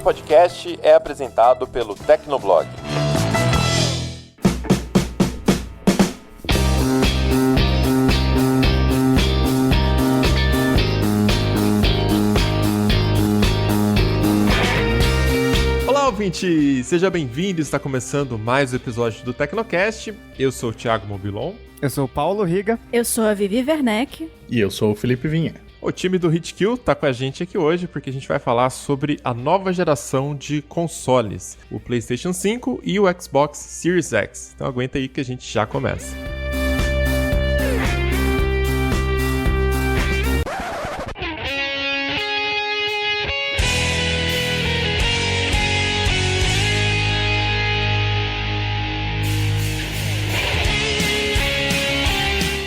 podcast é apresentado pelo Tecnoblog. Olá, ouvinte! Seja bem-vindo, está começando mais um episódio do Tecnocast. Eu sou o Thiago Mobilon. Eu sou o Paulo Riga. Eu sou a Vivi Werneck. E eu sou o Felipe Vinha. O time do Hitkill tá com a gente aqui hoje porque a gente vai falar sobre a nova geração de consoles, o PlayStation 5 e o Xbox Series X. Então aguenta aí que a gente já começa.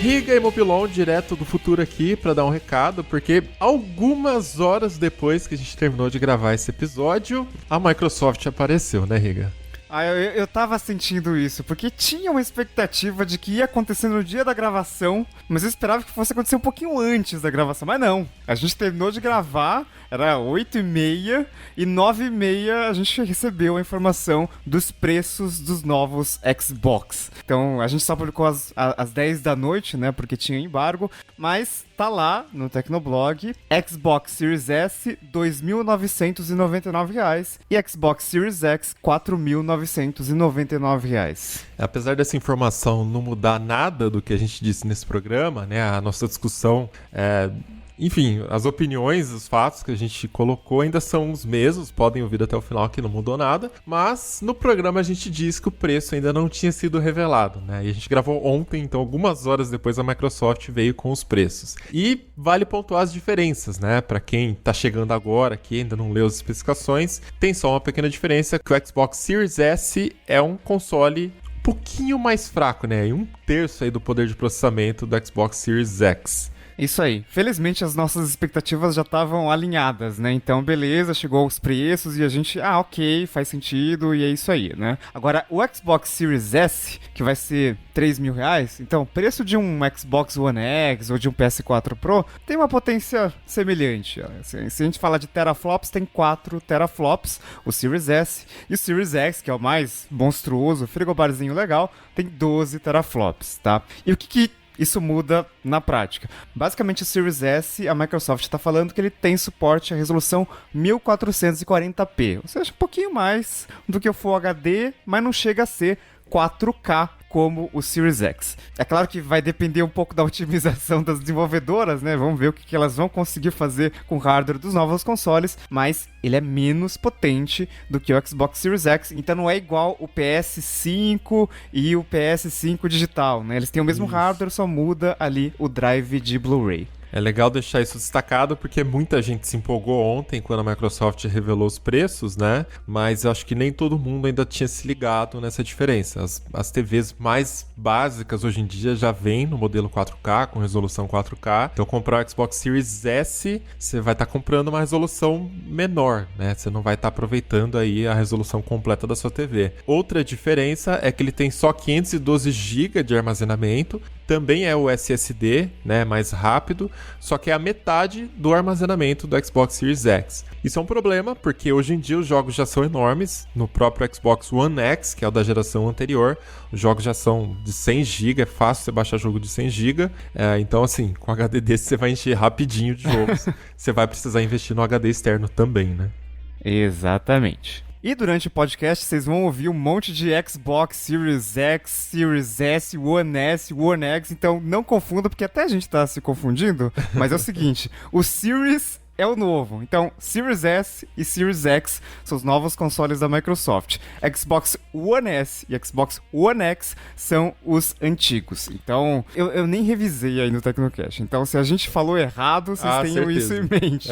Riga e Mobilon direto do futuro aqui pra dar um recado, porque algumas horas depois que a gente terminou de gravar esse episódio, a Microsoft apareceu, né, Riga? Eu tava sentindo isso, porque tinha uma expectativa de que ia acontecer no dia da gravação, mas eu esperava que fosse acontecer um pouquinho antes da gravação, mas não. A gente terminou de gravar, era 8h30, e 9h30 a gente recebeu a informação dos preços dos novos Xbox. Então, a gente só publicou às 10 da noite, né, porque tinha embargo, mas tá lá no Tecnoblog, Xbox Series S, R$ 2.999 e Xbox Series X, R$ 4.999. Apesar dessa informação não mudar nada do que a gente disse nesse programa, né, a nossa discussão enfim, as opiniões, os fatos que a gente colocou ainda são os mesmos, podem ouvir até o final que não mudou nada, mas no programa a gente diz que o preço ainda não tinha sido revelado, né? E a gente gravou ontem, então algumas horas depois a Microsoft veio com os preços. E vale pontuar as diferenças, né? Para quem tá chegando agora, que ainda não leu as especificações, tem só uma pequena diferença, que o Xbox Series S é um console um pouquinho mais fraco, né? E 1/3 aí do poder de processamento do Xbox Series X. Isso aí. Felizmente as nossas expectativas já estavam alinhadas, né? Então, beleza, chegou os preços e a gente, ok, faz sentido e é isso aí, né? Agora, o Xbox Series S, que vai ser R$3.000, então, preço de um Xbox One X ou de um PS4 Pro, tem uma potência semelhante. Se a gente falar de teraflops, tem 4 teraflops, o Series S, e o Series X, que é o mais monstruoso, frigobarzinho legal, tem 12 teraflops, tá? E o que isso muda na prática? Basicamente, o Series S, a Microsoft está falando que ele tem suporte à resolução 1440p, ou seja, um pouquinho mais do que o Full HD, mas não chega a ser 4K como o Series X. É claro que vai depender um pouco da otimização das desenvolvedoras, né? Vamos ver o que elas vão conseguir fazer com o hardware dos novos consoles, mas ele é menos potente do que o Xbox Series X, então não é igual o PS5 e o PS5 digital, né? Eles têm o mesmo hardware, só muda ali o drive de Blu-ray. É legal deixar isso destacado porque muita gente se empolgou ontem quando a Microsoft revelou os preços, né? Mas eu acho que nem todo mundo ainda tinha se ligado nessa diferença. As TVs mais básicas hoje em dia já vêm no modelo 4K, com resolução 4K. Então comprar o Xbox Series S, você vai estar comprando uma resolução menor, né? Você não vai estar aproveitando aí a resolução completa da sua TV. Outra diferença é que ele tem só 512 GB de armazenamento. Também é o SSD, né, mais rápido, só que é a metade do armazenamento do Xbox Series X. Isso é um problema, porque hoje em dia os jogos já são enormes. No próprio Xbox One X, que é o da geração anterior, os jogos já são de 100 GB, é fácil você baixar jogo de 100 GB. Então, assim, com HD desse você vai encher rapidinho de jogos. Você vai precisar investir no HD externo também, né? Exatamente. E durante o podcast vocês vão ouvir um monte de Xbox Series X, Series S, One X, então não confunda, porque até a gente tá se confundindo, mas é o seguinte, o Series é o novo. Então, Series S e Series X são os novos consoles da Microsoft. Xbox One S e Xbox One X são os antigos. Então, eu nem revisei aí no Tecnocast. Então, se a gente falou errado, vocês tenham certeza. isso em mente.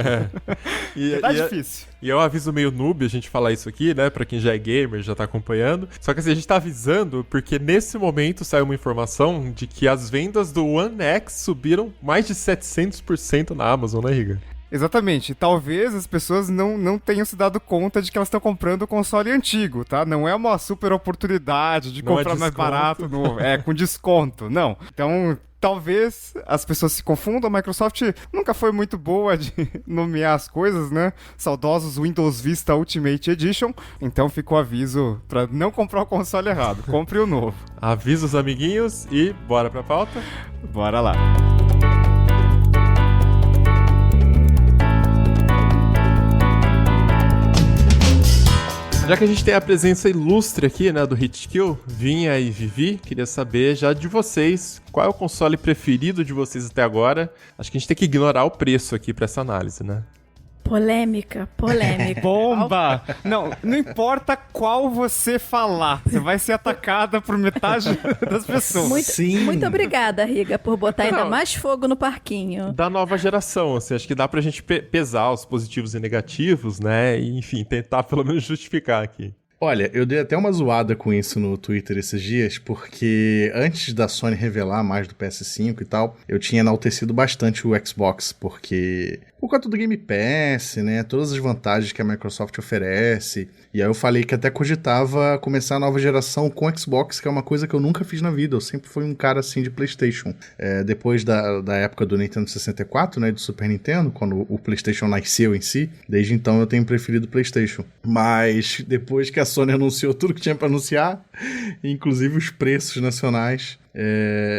Tá difícil. E é um aviso meio noob a gente falar isso aqui, né? Pra quem já é gamer, já tá acompanhando. Só que assim, a gente tá avisando porque nesse momento saiu uma informação de que as vendas do One X subiram mais de 700% na Amazon, né, Riga? Exatamente. Talvez as pessoas não tenham se dado conta de que elas estão comprando o console antigo, tá? Não é uma super oportunidade de comprar mais barato novo. É, com desconto. Não. Então, talvez as pessoas se confundam. A Microsoft nunca foi muito boa de nomear as coisas, né? Saudosos Windows Vista Ultimate Edition. Então ficou aviso pra não comprar o console errado. Compre o novo. Avisa os amiguinhos e bora pra pauta? Bora lá. Já que a gente tem a presença ilustre aqui, né, do Hitkill, Vinha e Vivi, queria saber já de vocês, qual é o console preferido de vocês até agora? Acho que a gente tem que ignorar o preço aqui pra essa análise, né? Polêmica. Bomba! Não importa qual você falar, você vai ser atacada por metade das pessoas. Muito obrigada, Riga, por botar ainda mais fogo no parquinho. Da nova geração, assim, acho que dá pra gente pesar os positivos e negativos, né? E, enfim, tentar pelo menos justificar aqui. Olha, eu dei até uma zoada com isso no Twitter esses dias, porque antes da Sony revelar mais do PS5 e tal, eu tinha enaltecido bastante o Xbox, porque por conta do Game Pass, né, todas as vantagens que a Microsoft oferece, e aí eu falei que até cogitava começar a nova geração com Xbox, que é uma coisa que eu nunca fiz na vida, eu sempre fui um cara assim de PlayStation. Depois da época do Nintendo 64, né, do Super Nintendo, quando o PlayStation nasceu em si, desde então eu tenho preferido o PlayStation. Mas depois que a Sony anunciou tudo que tinha pra anunciar, inclusive os preços nacionais,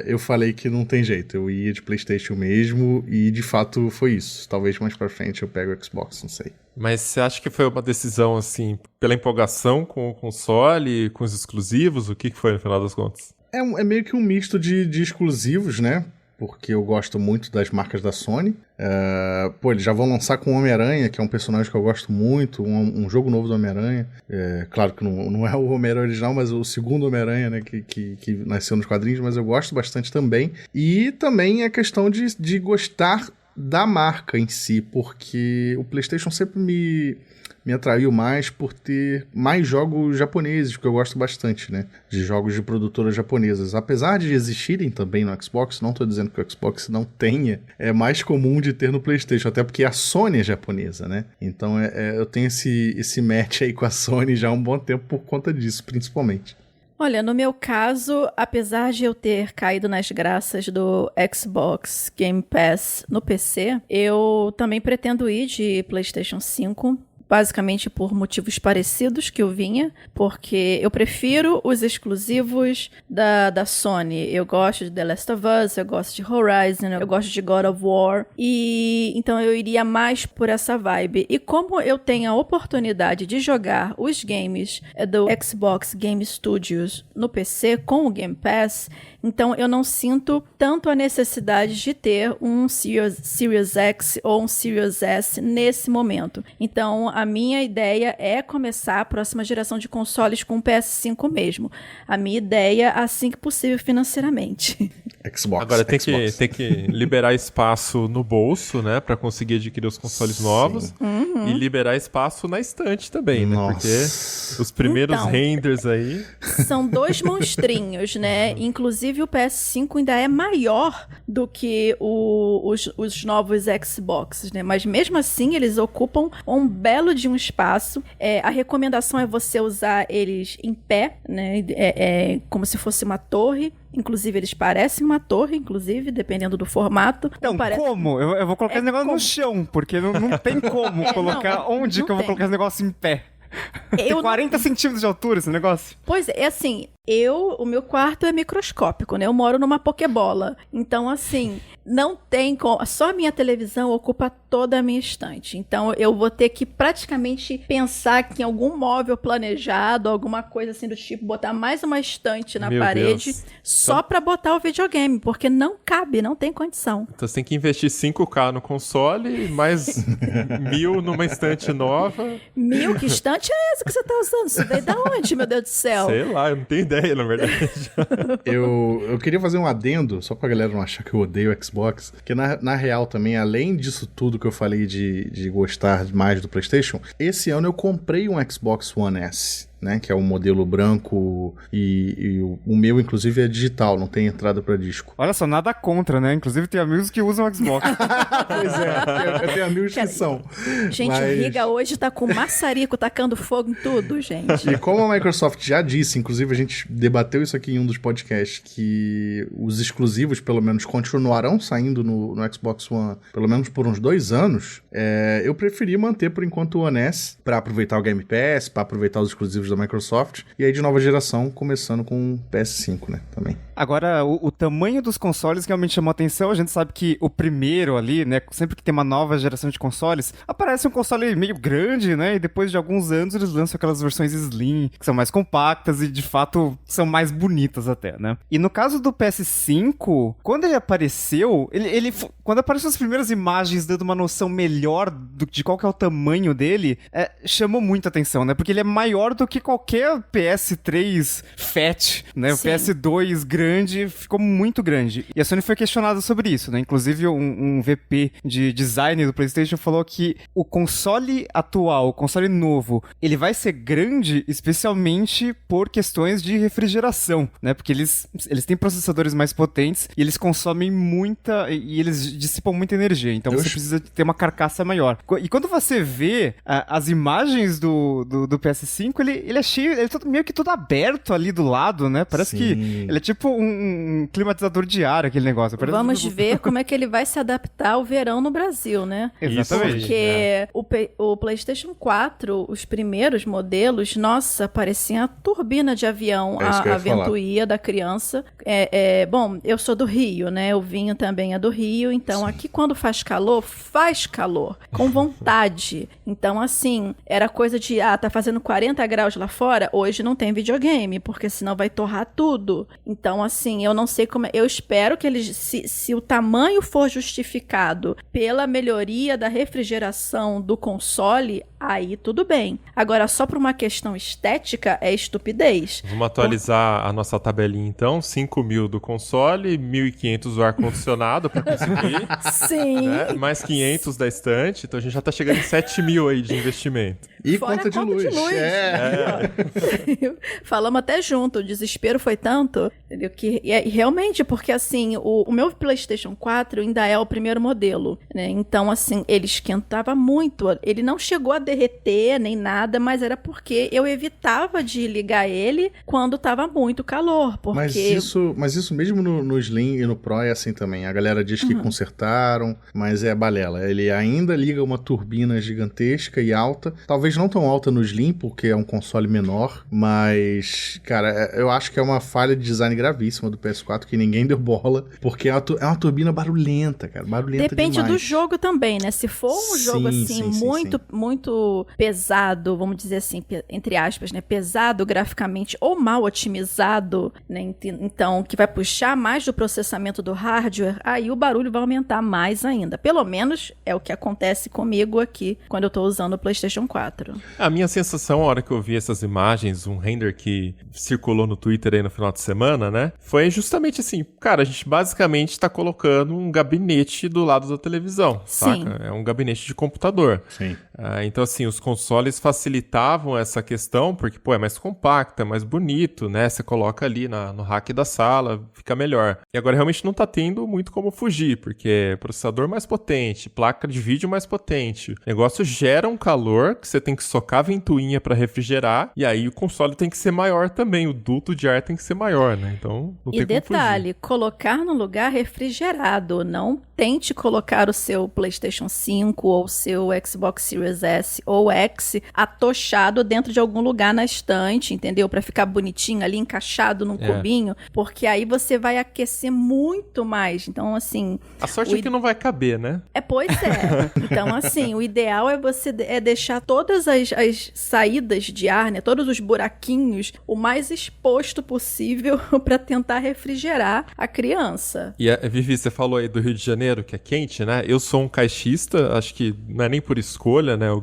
eu falei que não tem jeito, eu ia de PlayStation mesmo, e de fato foi isso. Talvez mais pra frente eu pego o Xbox, não sei. Mas você acha que foi uma decisão, assim, pela empolgação com o console, com os exclusivos? O que foi no final das contas? É meio que um misto de exclusivos, né? Porque eu gosto muito das marcas da Sony. Eles já vão lançar com o Homem-Aranha, que é um personagem que eu gosto muito, um jogo novo do Homem-Aranha. Claro que não é o Homem-Aranha original, mas o segundo Homem-Aranha, né, que nasceu nos quadrinhos, mas eu gosto bastante também. E também a questão de gostar da marca em si, porque o PlayStation sempre me atraiu mais por ter mais jogos japoneses, que eu gosto bastante, né? De jogos de produtoras japonesas. Apesar de existirem também no Xbox, não tô dizendo que o Xbox não tenha, é mais comum de ter no PlayStation, até porque a Sony é japonesa, né? Então eu tenho esse match aí com a Sony já há um bom tempo por conta disso, principalmente. Olha, no meu caso, apesar de eu ter caído nas graças do Xbox Game Pass no PC, eu também pretendo ir de PlayStation 5. Basicamente por motivos parecidos que eu vinha, porque eu prefiro os exclusivos da Sony. Eu gosto de The Last of Us, eu gosto de Horizon, eu gosto de God of War, e então eu iria mais por essa vibe. E como eu tenho a oportunidade de jogar os games do Xbox Game Studios no PC com o Game Pass, então eu não sinto tanto a necessidade de ter um Series X ou um Series S nesse momento. Então a minha ideia é começar a próxima geração de consoles com o PS5 mesmo. A minha ideia, assim que possível financeiramente. Xbox. Agora tem que liberar espaço no bolso, né, pra conseguir adquirir os consoles novos. Uhum. E liberar espaço na estante também, né? Nossa. Porque os primeiros Então, renders aí... São dois monstrinhos, né? Inclusive o PS5 ainda é maior do que os novos Xboxes, né? Mas mesmo assim eles ocupam um belo de um espaço. A recomendação é você usar eles em pé, né? Como se fosse uma torre. Inclusive, eles parecem uma torre, inclusive, dependendo do formato. Então, como? Eu vou colocar esse negócio no chão, porque não tem como colocar... Onde que eu vou colocar esse negócio em pé? Tem 40 centímetros de altura esse negócio? Pois é, assim, o meu quarto é microscópico, né? Eu moro numa pokebola. Então, assim, não tem como... Só a minha televisão ocupa toda a minha estante. Então, eu vou ter que praticamente pensar que em algum móvel planejado, alguma coisa assim do tipo, botar mais uma estante na parede só pra botar o videogame, porque não cabe, não tem condição. Então você tem que investir 5K no console, mais 1.000 numa estante nova. 1.000? Que estante é essa que você tá usando? Isso veio da onde, meu Deus do céu? Sei lá, eu não tenho ideia, na verdade. Eu queria fazer um adendo, só pra galera não achar que eu odeio o Xbox, que na real também, além disso tudo que eu falei de gostar mais do PlayStation, esse ano eu comprei um Xbox One S. né, que é o modelo branco e o meu, inclusive, é digital, não tem entrada para disco. Olha só, nada contra, né? Inclusive tem amigos que usam o Xbox. Pois é, eu tenho amigos que são. Gente, Mas- o Riga hoje tá com maçarico tacando fogo em tudo, gente. E como a Microsoft já disse, inclusive a gente debateu isso aqui em um dos podcasts, que os exclusivos, pelo menos, continuarão saindo no Xbox One, pelo menos por uns 2 anos, eu preferi manter por enquanto o One S para aproveitar o Game Pass, para aproveitar os exclusivos da Microsoft, e aí de nova geração, começando com o PS5, né, também. Agora, o tamanho dos consoles realmente chamou atenção. A gente sabe que o primeiro ali, né, sempre que tem uma nova geração de consoles, aparece um console meio grande, né, e depois de alguns anos eles lançam aquelas versões Slim, que são mais compactas e, de fato, são mais bonitas até, né. E no caso do PS5, quando ele apareceu, quando apareceram as primeiras imagens dando uma noção melhor de qual que é o tamanho dele, chamou muita atenção, né, porque ele é maior do que qualquer PS3 Fat, né, Sim. o PS2 grande ficou muito grande. E a Sony foi questionada sobre isso, né? Inclusive um VP de design do PlayStation falou que o console atual, o console novo, ele vai ser grande especialmente por questões de refrigeração, né? Porque eles têm processadores mais potentes e eles consomem muita e eles dissipam muita energia. Então você precisa ter uma carcaça maior. E quando você vê as imagens do PS5, ele é cheio, ele é meio que todo aberto ali do lado, né? Parece que ele é tipo um climatizador de ar, aquele negócio. Parece Vamos ver como é que ele vai se adaptar ao verão no Brasil, né? Exatamente. Porque o PlayStation 4, os primeiros modelos, nossa, parecia a turbina de avião, É isso que eu ia a falar. ventoinha da criança. Bom, eu sou do Rio, né? O vinho também é do Rio, então aqui quando faz calor, com vontade. Então, assim, era coisa de, tá fazendo 40 graus lá fora, hoje não tem videogame, porque senão vai torrar tudo. Então, assim, eu não sei como... Eu espero que eles... Se o tamanho for justificado pela melhoria da refrigeração do console, aí tudo bem. Agora, só por uma questão estética, é estupidez. Vamos atualizar a nossa tabelinha então. 5.000 do console, 1.500 do ar-condicionado pra conseguir. Sim. Né? Mais 500 da estante. Então a gente já tá chegando em 7.000 aí de investimento. E Fora conta a de conta luz. de luz. Falamos até junto, o desespero foi tanto, entendeu? Que realmente, porque assim, o meu PlayStation 4 ainda é o primeiro modelo, né? Então, assim, ele esquentava muito. Ele não chegou a derreter nem nada, mas era porque eu evitava de ligar ele quando tava muito calor. Porque Mas isso mesmo no Slim e no Pro é assim também. A galera diz que consertaram, mas é balela. Ele ainda liga uma turbina gigantesca e alta. Talvez não tão alta no Slim, porque é um console menor. Mas, cara, eu acho que é uma falha de design gravíssima do PS4 que ninguém deu bola. Porque é uma turbina barulhenta, cara. Barulhenta depende demais. do jogo também, né? Se for um jogo Sim, assim, sim, muito pesado, vamos dizer assim, entre aspas, né? Pesado graficamente ou mal otimizado, né? Então, que vai puxar mais do processamento do hardware, aí o barulho vai aumentar mais ainda. Pelo menos é o que acontece comigo aqui quando eu tô usando o PlayStation 4. A minha sensação, a hora que eu vi essas imagens, um render que circulou no Twitter aí no final de semana, né? Foi justamente assim, cara, a gente basicamente tá colocando um gabinete do lado da televisão, Sim. saca? É um gabinete de computador. Sim. Então, assim, os consoles facilitavam essa questão, porque, pô, é mais compacto, é mais bonito, né? Você coloca ali no rack da sala, fica melhor. E agora realmente não tá tendo muito como fugir, porque é processador mais potente, placa de vídeo mais potente. O negócio gera um calor que você tem que socar a ventoinha pra refrigerar, e aí o console tem que ser maior também, o duto de ar tem que ser maior, né? Então, não tem E como fugir. detalhe, colocar no lugar refrigerado, não tente colocar o seu PlayStation 5 ou o seu Xbox Series S ou X atochado dentro de algum lugar na estante, entendeu? Pra ficar bonitinho ali, encaixado num cubinho, porque aí você vai aquecer muito mais. Então, assim... A sorte é que não vai caber, né? Pois é. Então, assim, o ideal é você deixar todas as saídas de ar, né? Todos os buraquinhos o mais exposto possível pra tentar refrigerar a criança. E, Vivi, você falou aí do Rio de Janeiro, que é quente, né? Eu sou um caixista, acho que não é nem por escolha, né? Eu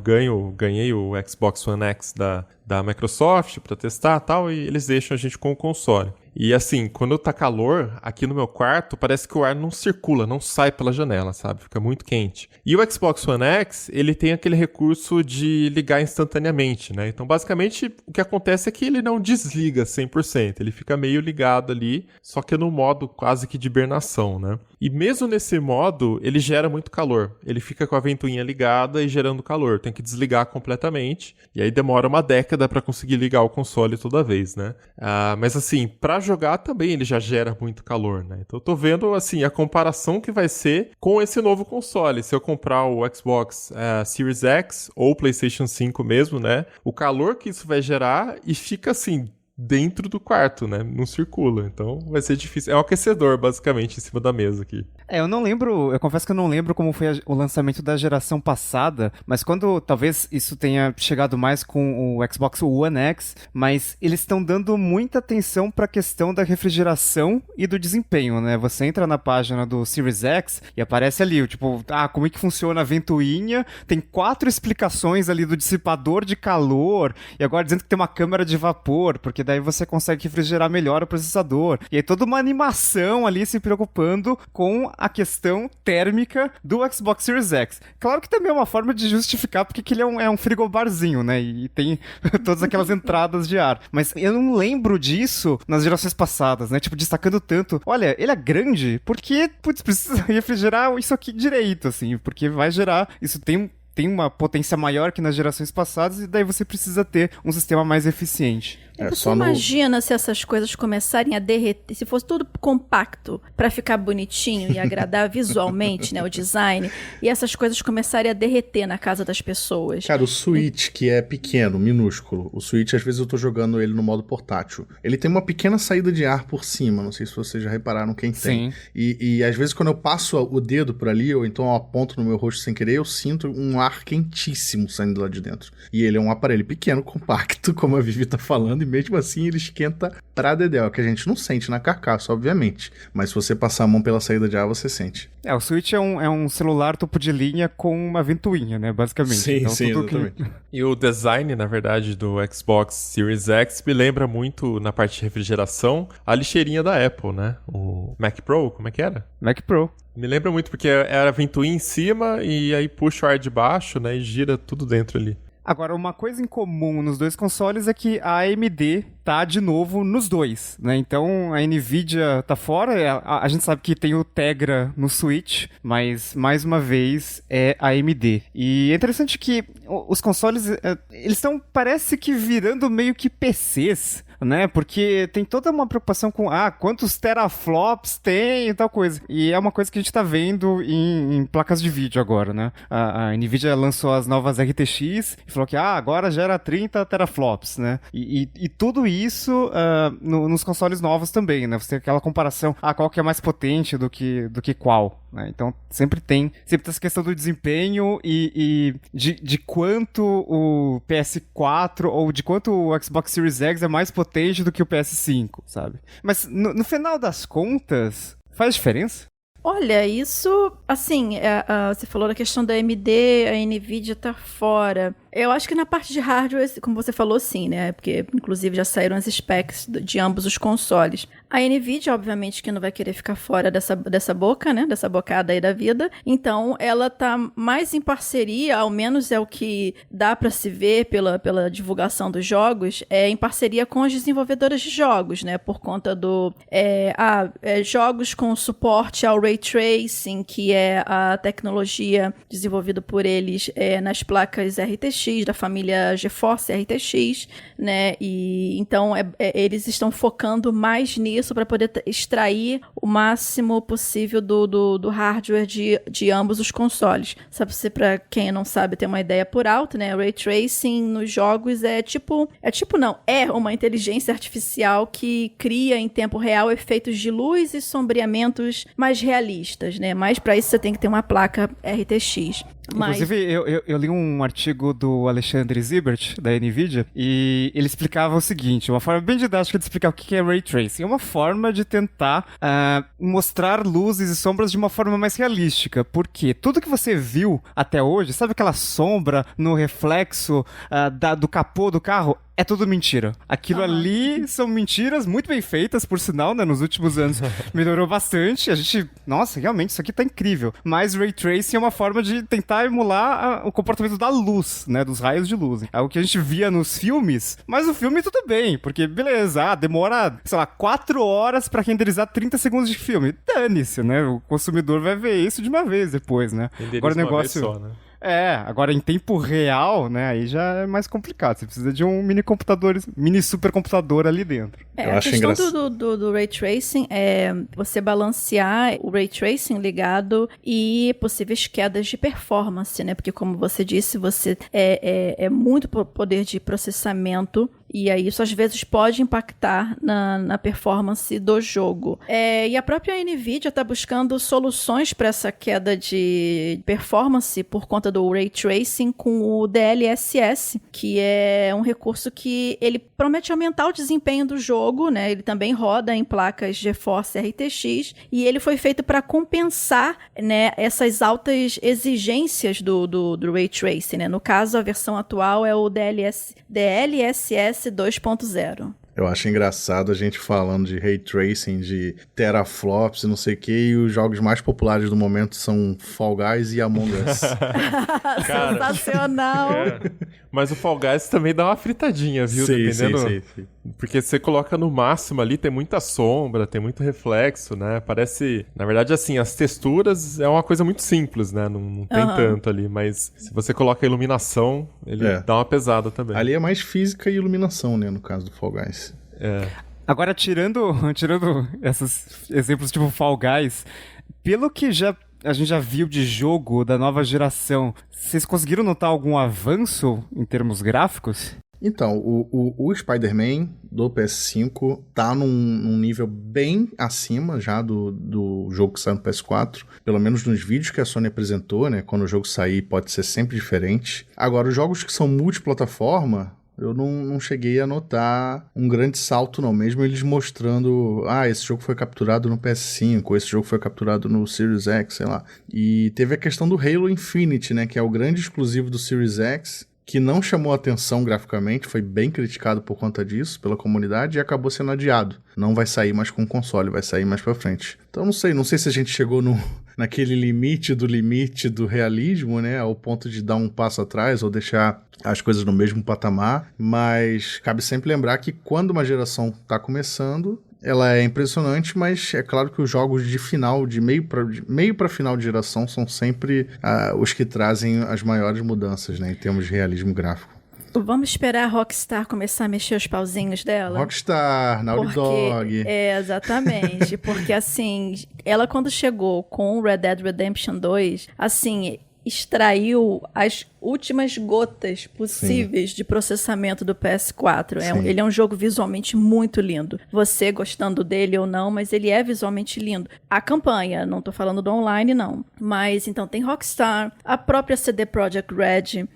ganhei o Xbox One X da Microsoft pra testar e tal, e eles deixam a gente com o console. E assim, quando tá calor, aqui no meu quarto, parece que o ar não circula, não sai pela janela, sabe? Fica muito quente. E o Xbox One X, ele tem aquele recurso de ligar instantaneamente, né? Então, basicamente, o que acontece é que ele não desliga 100%, ele fica meio ligado ali, só que no modo quase que de hibernação, né? E mesmo nesse modo, ele gera muito calor. Ele fica com a ventoinha ligada e gerando calor. Tem que desligar completamente. E aí demora uma década para conseguir ligar o console toda vez, né? Mas assim, para jogar também ele já gera muito calor, né? Então eu tô vendo, assim, a comparação que vai ser com esse novo console. Se eu comprar o Xbox Series X ou o PlayStation 5 mesmo, né? O calor que isso vai gerar e fica assim dentro do quarto, né? Não circula. Então vai ser difícil. É um aquecedor, basicamente, em cima da mesa aqui. Eu não lembro, eu confesso que eu não lembro como foi o lançamento da geração passada, mas quando talvez isso tenha chegado mais com o Xbox One X, mas eles estão dando muita atenção para a questão da refrigeração e do desempenho, né? Você entra na página do Series X e aparece ali, tipo, como é que funciona a ventoinha, tem 4 explicações ali do dissipador de calor, e agora dizendo que tem uma câmara de vapor, porque daí você consegue refrigerar melhor o processador, e aí toda uma animação ali se preocupando com a questão térmica do Xbox Series X. Claro que também é uma forma de justificar porque que ele é um frigobarzinho, né? E tem todas aquelas entradas de ar. Mas eu não lembro disso nas gerações passadas, né? Tipo, destacando tanto. Olha, ele é grande porque, precisa refrigerar isso aqui direito, assim. Porque vai gerar... Isso tem uma potência maior que nas gerações passadas e daí você precisa ter um sistema mais eficiente. Você imagina se essas coisas começarem a derreter, se fosse tudo compacto pra ficar bonitinho e agradar visualmente, né, o design, e essas coisas começarem a derreter na casa das pessoas. Cara, o Switch, que é pequeno, minúsculo, o Switch, às vezes eu tô jogando ele no modo portátil. Ele tem uma pequena saída de ar por cima, não sei se vocês já repararam quem tem. Sim. E às vezes quando eu passo o dedo por ali, ou então eu aponto no meu rosto sem querer, eu sinto um ar quentíssimo saindo lá de dentro. E ele é um aparelho pequeno, compacto, como a Vivi tá falando, e mesmo assim ele esquenta pra dedéu, que a gente não sente na carcaça, obviamente. Mas se você passar a mão pela saída de ar, você sente. O Switch é um celular topo de linha com uma ventoinha, né, basicamente. Sim, então, sim, tudo exatamente. E o design, na verdade, do Xbox Series X me lembra muito, na parte de refrigeração, a lixeirinha da Apple, né? O Mac Pro, como é que era? Mac Pro. Me lembra muito, porque era a ventoinha em cima e aí puxa o ar de baixo, né? E gira tudo dentro ali. Agora, uma coisa em comum nos dois consoles é que a AMD tá de novo nos dois, né? Então, a Nvidia tá fora, a gente sabe que tem o Tegra no Switch, mas, mais uma vez, é a AMD. E é interessante que os consoles, eles estão, parece que virando meio que PCs, né? Porque tem toda uma preocupação com, quantos teraflops tem e tal coisa. E é uma coisa que a gente tá vendo em placas de vídeo agora, né? A Nvidia lançou as novas RTX e falou que, agora gera 30 teraflops, né? E tudo isso nos consoles novos também, né? Você tem aquela comparação, qual que é mais potente do que qual, né? Então, sempre tem essa questão do desempenho e de quanto o PS4 ou de quanto o Xbox Series X é mais potente do que o PS5, sabe? Mas no final das contas, faz diferença? Olha, isso, assim, você falou da questão da AMD, a Nvidia tá fora. Eu acho que na parte de hardware, como você falou, sim, né? Porque, inclusive, já saíram as specs de ambos os consoles. A Nvidia, obviamente, que não vai querer ficar fora dessa boca, né? Dessa bocada aí da vida. Então, ela tá mais em parceria, ao menos é o que dá pra se ver pela divulgação dos jogos, em parceria com as desenvolvedoras de jogos, né? Por conta do... jogos com suporte ao Ray Tracing, que é a tecnologia desenvolvida por eles nas placas RTX, da família GeForce RTX, né? E então eles estão focando mais nisso para poder extrair o máximo possível do hardware de ambos os consoles. Sabe, para quem não sabe ter uma ideia por alto, né? O Ray Tracing nos jogos é uma inteligência artificial que cria em tempo real efeitos de luz e sombreamentos mais realistas, né? Mas para isso você tem que ter uma placa RTX. Mas... Inclusive, eu li um artigo do Alexandre Zibert, da NVIDIA, e ele explicava o seguinte, uma forma bem didática de explicar o que é Ray Tracing. É uma forma de tentar mostrar luzes e sombras de uma forma mais realística. Porque tudo que você viu até hoje, sabe aquela sombra no reflexo do capô do carro? É tudo mentira. Aquilo ali são mentiras muito bem feitas, por sinal, né? Nos últimos anos melhorou bastante. A gente... Nossa, realmente, isso aqui tá incrível. Mas Ray Tracing é uma forma de tentar emular o comportamento da luz, né? Dos raios de luz. É o que a gente via nos filmes. Mas o filme tudo bem, porque beleza, demora, sei lá, 4 horas pra renderizar 30 segundos de filme. Dane-se, né? O consumidor vai ver isso de uma vez depois, né? Agora o negócio... Só, né? Agora em tempo real, né, aí já é mais complicado. Você precisa de um mini supercomputador ali dentro. Eu a acho questão do Ray Tracing é você balancear o Ray Tracing ligado e possíveis quedas de performance, né? Porque como você disse, você é muito poder de processamento e aí isso às vezes pode impactar na performance do jogo. E a própria NVIDIA está buscando soluções para essa queda de performance por conta do Ray Tracing com o DLSS, que é um recurso que ele promete aumentar o desempenho do jogo, né? Ele também roda em placas GeForce RTX e ele foi feito para compensar, né, essas altas exigências do Ray Tracing, né? No caso, a versão atual é o DLSS 2.0. Eu acho engraçado a gente falando de Ray Tracing, de teraflops e não sei o que, e os jogos mais populares do momento são Fall Guys e Among Us. Sensacional! Mas o Fall Guys também dá uma fritadinha, viu? Sim, Dependendo... sim. Porque você coloca no máximo ali, tem muita sombra, tem muito reflexo, né? Parece... Na verdade, assim, as texturas é uma coisa muito simples, né? Não tem tanto ali, mas se você coloca a iluminação, ele dá uma pesada também. Ali é mais física e iluminação, né? No caso do Fall Guys. Agora, tirando esses exemplos tipo Fall Guys, pelo que a gente já viu de jogo da nova geração, vocês conseguiram notar algum avanço em termos gráficos? Então, o Spider-Man do PS5 tá num nível bem acima já do jogo que saiu no PS4. Pelo menos nos vídeos que a Sony apresentou, né? Quando o jogo sair pode ser sempre diferente. Agora, os jogos que são multiplataforma, eu não cheguei a notar um grande salto não, mesmo eles mostrando, esse jogo foi capturado no PS5, ou esse jogo foi capturado no Series X, sei lá. E teve a questão do Halo Infinite, né, que é o grande exclusivo do Series X, que não chamou atenção graficamente, foi bem criticado por conta disso, pela comunidade, e acabou sendo adiado. Não vai sair mais com console, vai sair mais pra frente. Então não sei se a gente chegou naquele limite do realismo, né, ao ponto de dar um passo atrás ou deixar as coisas no mesmo patamar, mas cabe sempre lembrar que quando uma geração tá começando, ela é impressionante, mas é claro que os jogos de final, de meio para final de geração, são sempre os que trazem as maiores mudanças, né, em termos de realismo gráfico. Vamos esperar a Rockstar começar a mexer os pauzinhos dela? Rockstar, Naughty Dog. Exatamente. Porque, assim, ela quando chegou com o Red Dead Redemption 2, assim, extraiu as últimas gotas possíveis de processamento do PS4. Ele é um jogo visualmente muito lindo. Você gostando dele ou não, mas ele é visualmente lindo. A campanha, não tô falando do online, não. Mas, então, tem Rockstar, a própria CD Projekt Red.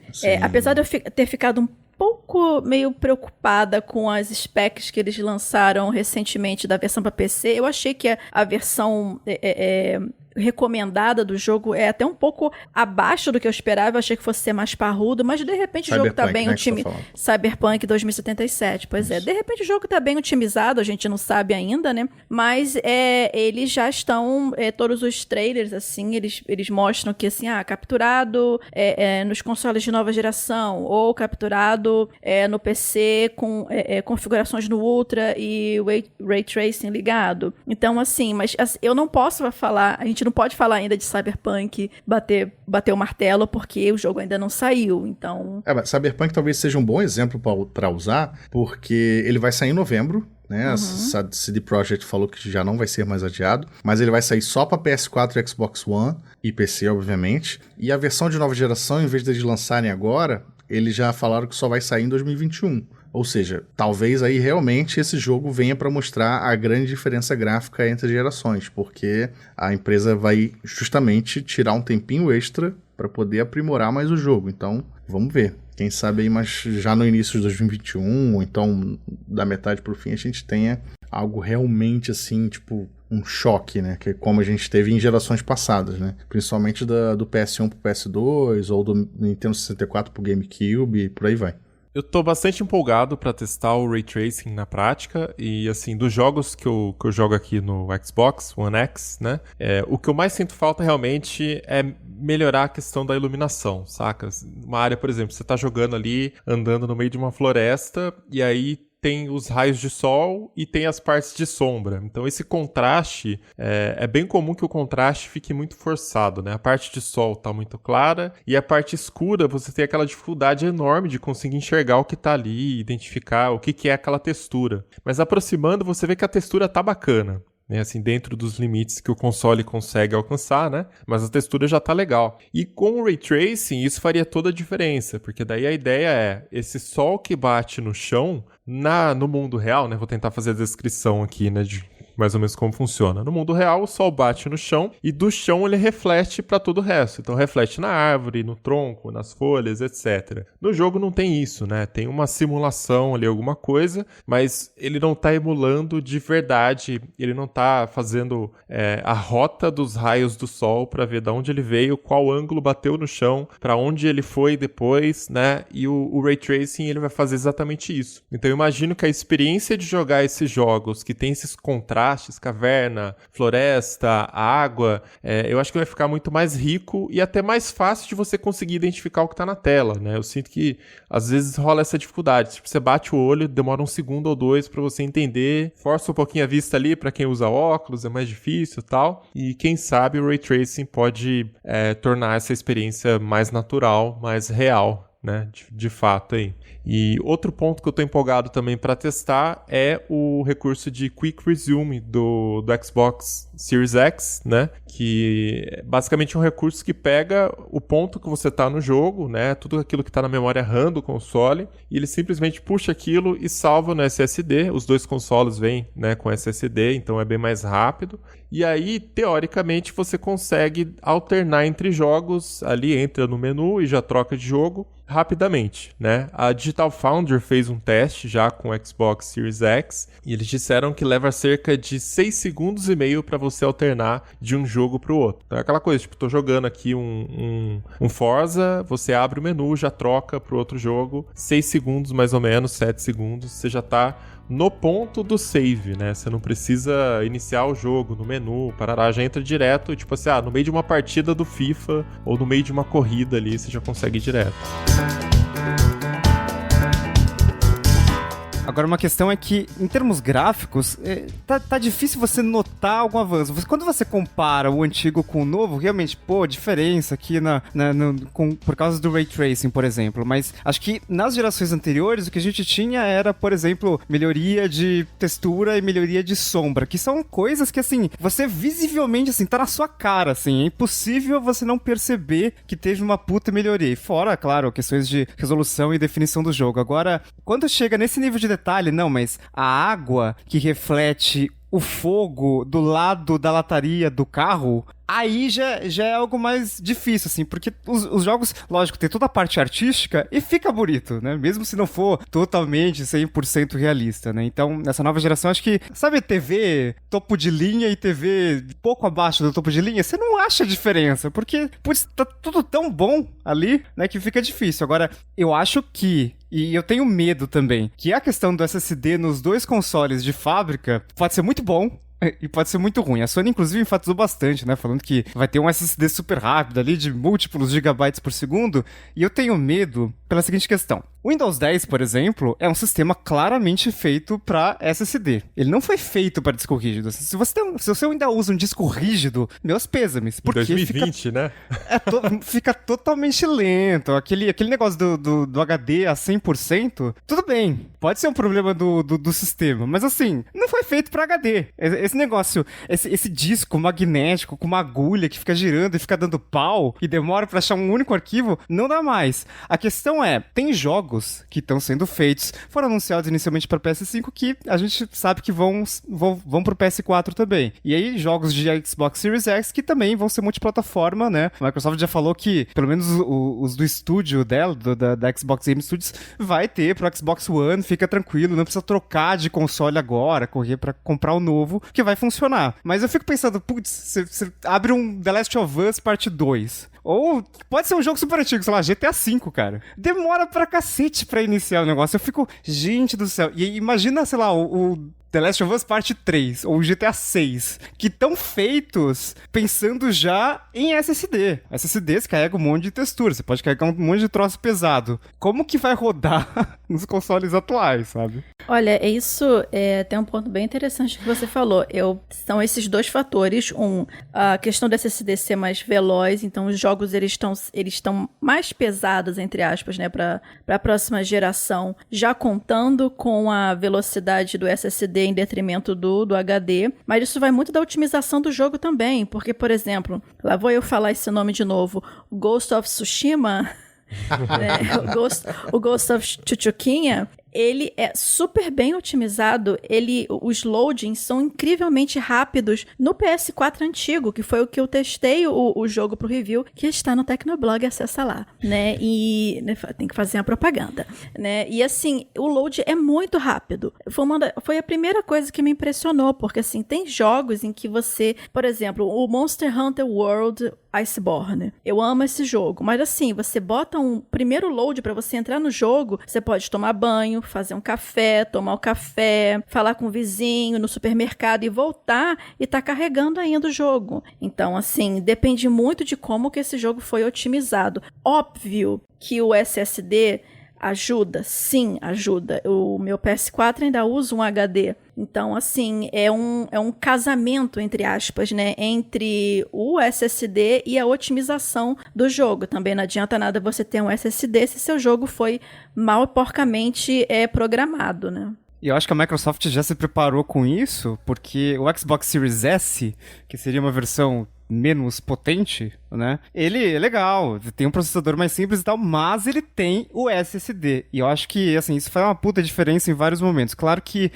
Apesar de eu ter ficado um pouco meio preocupada com as specs que eles lançaram recentemente da versão para PC, eu achei que a versão recomendada do jogo é até um pouco abaixo do que eu esperava. Eu achei que fosse ser mais parrudo, mas de repente o jogo tá bem otimizado. Cyberpunk 2077, pois é. De repente o jogo tá bem otimizado, a gente não sabe ainda, né? Mas eles já estão, todos os trailers, assim, eles mostram que, assim, capturado nos consoles de nova geração, ou capturado no PC com configurações no Ultra e Ray Tracing ligado. Então, assim, mas assim, eu não posso falar, a gente não pode falar ainda de Cyberpunk bater o martelo, porque o jogo ainda não saiu, então... Mas Cyberpunk talvez seja um bom exemplo para usar, porque ele vai sair em novembro, né? A CD Projekt falou que já não vai ser mais adiado, mas ele vai sair só para PS4, Xbox One e PC, obviamente. E a versão de nova geração, em vez de eles lançarem agora, eles já falaram que só vai sair em 2021. Ou seja, talvez aí realmente esse jogo venha para mostrar a grande diferença gráfica entre gerações, porque a empresa vai justamente tirar um tempinho extra para poder aprimorar mais o jogo. Então, vamos ver. Quem sabe aí, mas já no início de 2021, ou então da metade pro fim, a gente tenha algo realmente assim, tipo, um choque, né? Que é como a gente teve em gerações passadas, né? Principalmente do PS1 pro PS2, ou do Nintendo 64 pro GameCube, e por aí vai. Eu tô bastante empolgado pra testar o Ray Tracing na prática e, assim, dos jogos que eu jogo aqui no Xbox One X, né, o que eu mais sinto falta realmente é melhorar a questão da iluminação, saca? Uma área, por exemplo, você tá jogando ali, andando no meio de uma floresta e aí tem os raios de sol e tem as partes de sombra. Então esse contraste, é bem comum que o contraste fique muito forçado, né? A parte de sol tá muito clara e a parte escura você tem aquela dificuldade enorme de conseguir enxergar o que tá ali, identificar o que é aquela textura. Mas aproximando você vê que a textura tá bacana. Né, assim, dentro dos limites que o console consegue alcançar, né? Mas a textura já tá legal. E com o Ray Tracing, isso faria toda a diferença, porque daí a ideia é esse sol que bate no chão no mundo real, né? Vou tentar fazer a descrição aqui, né, de mais ou menos como funciona. No mundo real, o sol bate no chão e do chão ele reflete para todo o resto. Então reflete na árvore, no tronco, nas folhas, etc. No jogo não tem isso, né? Tem uma simulação ali, alguma coisa, mas ele não tá emulando de verdade, ele não tá fazendo a rota dos raios do sol para ver de onde ele veio, qual ângulo bateu no chão, para onde ele foi depois, né? E o Ray Tracing ele vai fazer exatamente isso. Então eu imagino que a experiência de jogar esses jogos que tem esses contrastes, caverna, floresta, água, eu acho que vai ficar muito mais rico e até mais fácil de você conseguir identificar o que está na tela, né? Eu sinto que às vezes rola essa dificuldade. Tipo, você bate o olho, demora um segundo ou dois para você entender, força um pouquinho a vista ali para quem usa óculos, é mais difícil e tal. E quem sabe o Ray Tracing pode tornar essa experiência mais natural, mais real, né? De fato aí. E outro ponto que eu tô empolgado também para testar é o recurso de Quick Resume do Xbox Series X, né? Que é basicamente um recurso que pega o ponto que você tá no jogo, né? Tudo aquilo que tá na memória RAM do console, e ele simplesmente puxa aquilo e salva no SSD. Os dois consoles vêm, né, com SSD, então é bem mais rápido. E aí, teoricamente, você consegue alternar entre jogos, ali entra no menu e já troca de jogo rapidamente, né? A Digital Foundry fez um teste já com o Xbox Series X e eles disseram que leva cerca de 6,5 segundos para você alternar de um jogo para o outro. Então é aquela coisa, tipo, tô jogando aqui um Forza, você abre o menu, já troca para o outro jogo, 6 segundos mais ou menos, 7 segundos, você já tá no ponto do save, né? Você não precisa iniciar o jogo no menu, parará, já entra direto, tipo assim, no meio de uma partida do FIFA ou no meio de uma corrida ali, você já consegue ir direto. Agora, uma questão é que, em termos gráficos, tá difícil você notar algum avanço. Quando você compara o antigo com o novo, realmente, diferença aqui por causa do Ray Tracing, por exemplo. Mas acho que nas gerações anteriores, o que a gente tinha era, por exemplo, melhoria de textura e melhoria de sombra, que são coisas que, assim, você visivelmente, assim, tá na sua cara, assim. É impossível você não perceber que teve uma puta melhoria. E fora, claro, questões de resolução e definição do jogo. Agora, quando chega nesse nível de detalhe, não, mas a água que reflete o fogo do lado da lataria do carro, aí já é algo mais difícil, assim, porque os jogos, lógico, tem toda a parte artística e fica bonito, né? Mesmo se não for totalmente 100% realista, né? Então, nessa nova geração, acho que, sabe, TV topo de linha e TV pouco abaixo do topo de linha, você não acha diferença, porque, putz, tá tudo tão bom ali, né, que fica difícil. Agora, eu acho que, e eu tenho medo também, que a questão do SSD nos dois consoles de fábrica pode ser muito bom, e pode ser muito ruim. A Sony, inclusive, enfatizou bastante, né? Falando que vai ter um SSD super rápido ali, de múltiplos gigabytes por segundo. E eu tenho medo pela seguinte questão. O Windows 10, por exemplo, é um sistema claramente feito para SSD. Ele não foi feito para disco rígido. Se você ainda usa um disco rígido, meus pêsames. Porque 2020, né? Fica totalmente lento. Aquele negócio do HD a 100%, tudo bem. Pode ser um problema do sistema. Mas assim, não foi feito para HD. Esse negócio, esse disco magnético com uma agulha que fica girando e fica dando pau e demora para achar um único arquivo, não dá mais. A questão questão é, tem jogos que estão sendo feitos, foram anunciados inicialmente para PS5 que a gente sabe que vão pro PS4 também. E aí jogos de Xbox Series X que também vão ser multiplataforma, né? A Microsoft já falou que, pelo menos os do estúdio dela, da Xbox Game Studios, vai ter pro Xbox One, fica tranquilo, não precisa trocar de console agora, correr pra comprar o novo, que vai funcionar. Mas eu fico pensando, putz, você abre um The Last of Us Parte 2. Ou pode ser um jogo super antigo, sei lá, GTA V, cara. Demora pra cacete pra iniciar o negócio. Eu fico, gente do céu. E imagina, sei lá, o The Last of Us Parte 3 ou GTA 6, que estão feitos pensando já em SSD. SSDs carregam um monte de textura, você pode carregar um monte de troço pesado. Como que vai rodar nos consoles atuais, sabe? Olha, tem um ponto bem interessante que você falou. São esses dois fatores. A questão do SSD ser mais veloz, então os jogos eles estão mais pesados, entre aspas, né, para a próxima geração, já contando com a velocidade do SSD em detrimento do HD, mas isso vai muito da otimização do jogo também, porque, por exemplo, lá vou eu falar esse nome de novo, Ghost of Tsushima, o Ghost of Tsushima, ele é super bem otimizado, os loadings são incrivelmente rápidos no PS4 antigo, que foi o que eu testei o jogo pro review, que está no Tecnoblog, acessa lá, né, e tem que fazer uma propaganda, né, e assim, o load é muito rápido, foi a primeira coisa que me impressionou, porque assim, tem jogos em que você, por exemplo, o Monster Hunter World Iceborne, eu amo esse jogo, mas assim, você bota um primeiro load pra você entrar no jogo, você pode tomar banho, fazer um café, tomar o café, falar com o vizinho no supermercado e voltar e tá carregando ainda o jogo. Então, assim, depende muito de como que esse jogo foi otimizado. Óbvio que o SSD ajuda, sim, ajuda. O meu PS4 ainda usa um HD. Então, assim, é um casamento, entre aspas, né, entre o SSD e a otimização do jogo. Também não adianta nada você ter um SSD se seu jogo foi mal e porcamente programado, né? E eu acho que a Microsoft já se preparou com isso, porque o Xbox Series S, que seria uma versão menos potente, né? Ele é legal, tem um processador mais simples e tal, mas ele tem o SSD. E eu acho que, assim, isso faz uma puta diferença em vários momentos. Claro que,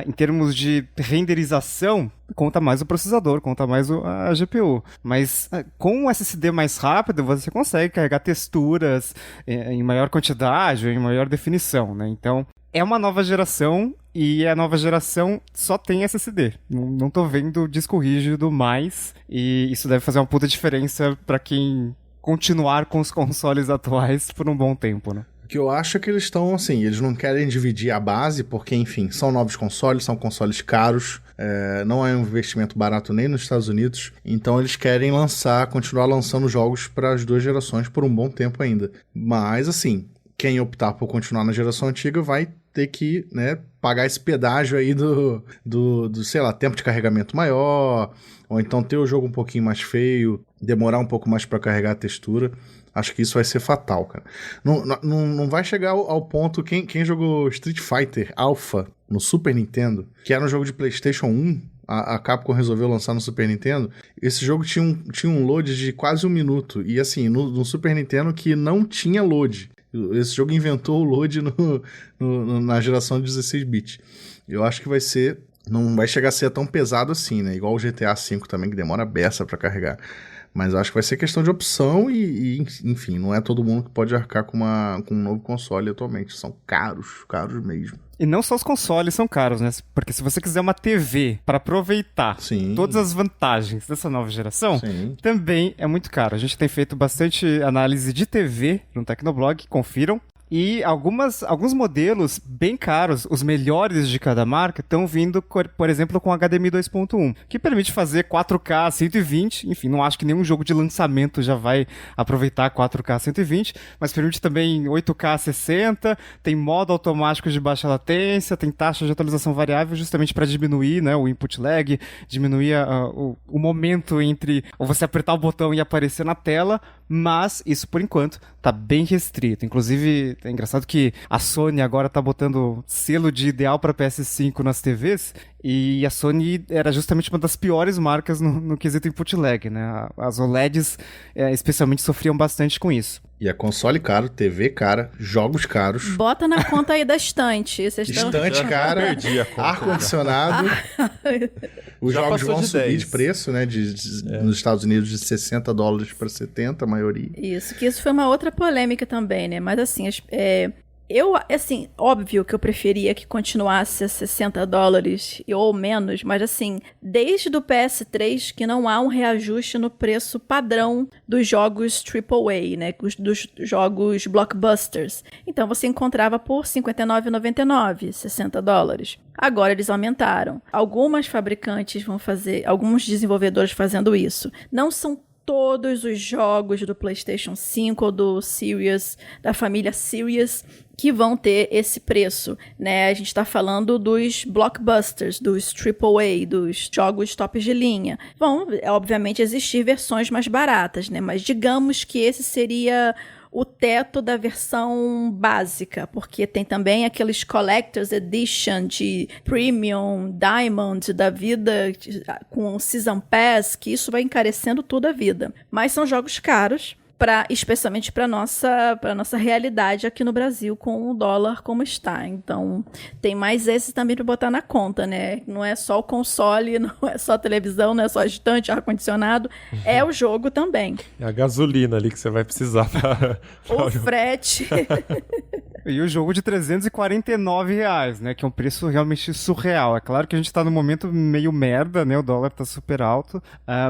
em termos de renderização, conta mais o processador, conta mais a GPU. Mas com o SSD mais rápido, você consegue carregar texturas em maior quantidade, em maior definição, né? Então, é uma nova geração e a nova geração só tem SSD. Não tô vendo disco rígido mais e isso deve fazer uma puta diferença pra quem continuar com os consoles atuais por um bom tempo, né? O que eu acho é que eles estão, assim, eles não querem dividir a base, porque, enfim, são novos consoles, são consoles caros, não é um investimento barato nem nos Estados Unidos, então eles querem continuar lançando jogos para as duas gerações por um bom tempo ainda. Mas, assim, quem optar por continuar na geração antiga vai ter que, né, pagar esse pedágio aí do, sei lá, tempo de carregamento maior, ou então ter o jogo um pouquinho mais feio, demorar um pouco mais para carregar a textura. Acho que isso vai ser fatal, cara. Não vai chegar ao ponto... Quem jogou Street Fighter Alpha no Super Nintendo, que era um jogo de PlayStation 1, a Capcom resolveu lançar no Super Nintendo, esse jogo tinha um load de quase 1 minuto. E assim, no Super Nintendo que não tinha load. Esse jogo inventou o load na geração de 16-bit. Eu acho que não vai chegar a ser tão pesado assim, né? Igual o GTA V também, que demora beça pra carregar. Mas eu acho que vai ser questão de opção e enfim, não é todo mundo que pode arcar com um novo console atualmente. São caros mesmo. E não só os consoles são caros, né? Porque se você quiser uma TV para aproveitar todas as vantagens dessa nova geração, também é muito caro. A gente tem feito bastante análise de TV no Tecnoblog, confiram. E alguns modelos bem caros, os melhores de cada marca, estão vindo, por exemplo, com HDMI 2.1, que permite fazer 4K 120. Enfim, não acho que nenhum jogo de lançamento já vai aproveitar 4K 120, mas permite também 8K 60, tem modo automático de baixa latência, tem taxa de atualização variável justamente para diminuir, né, o input lag, diminuir o momento entre você apertar o botão e aparecer na tela, mas isso, por enquanto, tá bem restrito. Inclusive, É engraçado que a Sony agora tá botando selo de ideal para PS5 nas TVs, e a Sony era justamente uma das piores marcas no quesito input lag, né? As OLEDs especialmente sofriam bastante com isso. E é console caro, TV cara, jogos caros, Bota na conta aí da estante. Vocês estão... estante cara, perdi a conta, ar-condicionado. Os Já jogos passou vão de subir 10. de preço, né? Nos Estados Unidos de $60 para 70, a maioria. Isso, que isso foi uma outra polêmica também, né? Mas assim, óbvio que eu preferia que continuasse a $60 ou menos, mas assim, desde o PS3 que não há um reajuste no preço padrão dos jogos AAA, né? Dos jogos blockbusters. Então você encontrava por R$ 59,99, $60. Agora eles aumentaram. Algumas fabricantes alguns desenvolvedores fazendo isso. Não são todos os jogos do PlayStation 5 ou do Series, da família Series, que vão ter esse preço, né? A gente está falando dos blockbusters, dos AAA, dos jogos top de linha. Vão, obviamente, existir versões mais baratas, né? Mas digamos que esse seria o teto da versão básica, porque tem também aqueles Collector's Edition de Premium, Diamond, da vida, com Season Pass, que isso vai encarecendo toda a vida. Mas são jogos caros, especialmente para nossa realidade aqui no Brasil, com o dólar como está. Então, tem mais esse também para botar na conta, né? Não é só o console, não é só a televisão, não é só a estante, ar-condicionado, é o jogo também. É a gasolina ali que você vai precisar pra... O frete. E o jogo de R$349, né? Que é um preço realmente surreal. É claro que a gente tá num momento meio merda, né? O dólar tá super alto.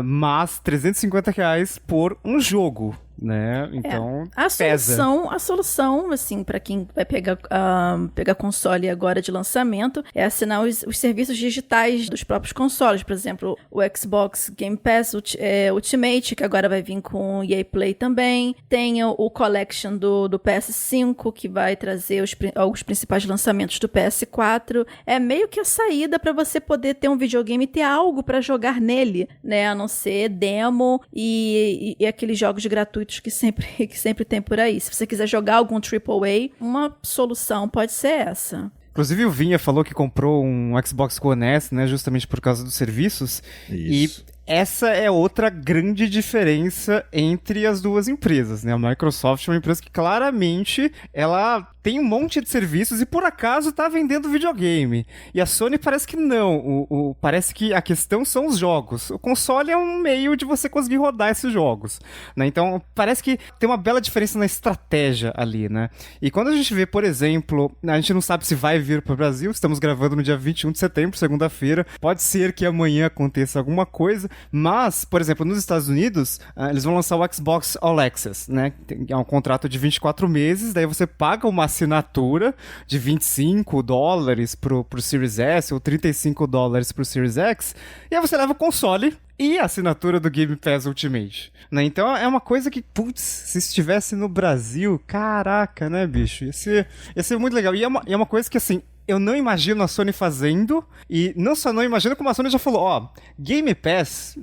Mas R$350 por um jogo, né? Então, A pesa. solução, assim, para quem vai pegar console agora de lançamento, é assinar os serviços digitais dos próprios consoles. Por exemplo, o Xbox Game Pass Ultimate, que agora vai vir com o EA Play também. Tem o Collection do PS5, que vai trazer os principais lançamentos do PS4. É meio que a saída para você poder ter um videogame e ter algo para jogar nele, né? A não ser demo e aqueles jogos gratuitos que sempre tem por aí. Se você quiser jogar algum AAA, uma solução pode ser essa. Inclusive o Vinha falou que comprou um Xbox One S, né, justamente por causa dos serviços. Isso. E essa é outra grande diferença entre as duas empresas, né? A Microsoft é uma empresa que claramente ela tem um monte de serviços e por acaso tá vendendo videogame. E a Sony parece que não. Parece que a questão são os jogos. O console é um meio de você conseguir rodar esses jogos, né? Então parece que tem uma bela diferença na estratégia ali, né? E quando a gente vê, por exemplo, a gente não sabe se vai vir para o Brasil, estamos gravando no dia 21 de setembro, segunda-feira. Pode ser que amanhã aconteça alguma coisa, mas, por exemplo, nos Estados Unidos, eles vão lançar o Xbox All Access, né? É um contrato de 24 meses, daí você paga uma assinatura de $25 pro Series S ou $35 pro Series X, e aí você leva o console e a assinatura do Game Pass Ultimate, né? Então é uma coisa que, putz, se estivesse no Brasil, caraca, né, bicho? Ia ser muito legal. E é uma coisa que, assim, eu não imagino a Sony fazendo, e não só não imagino, como a Sony já falou, Game Pass,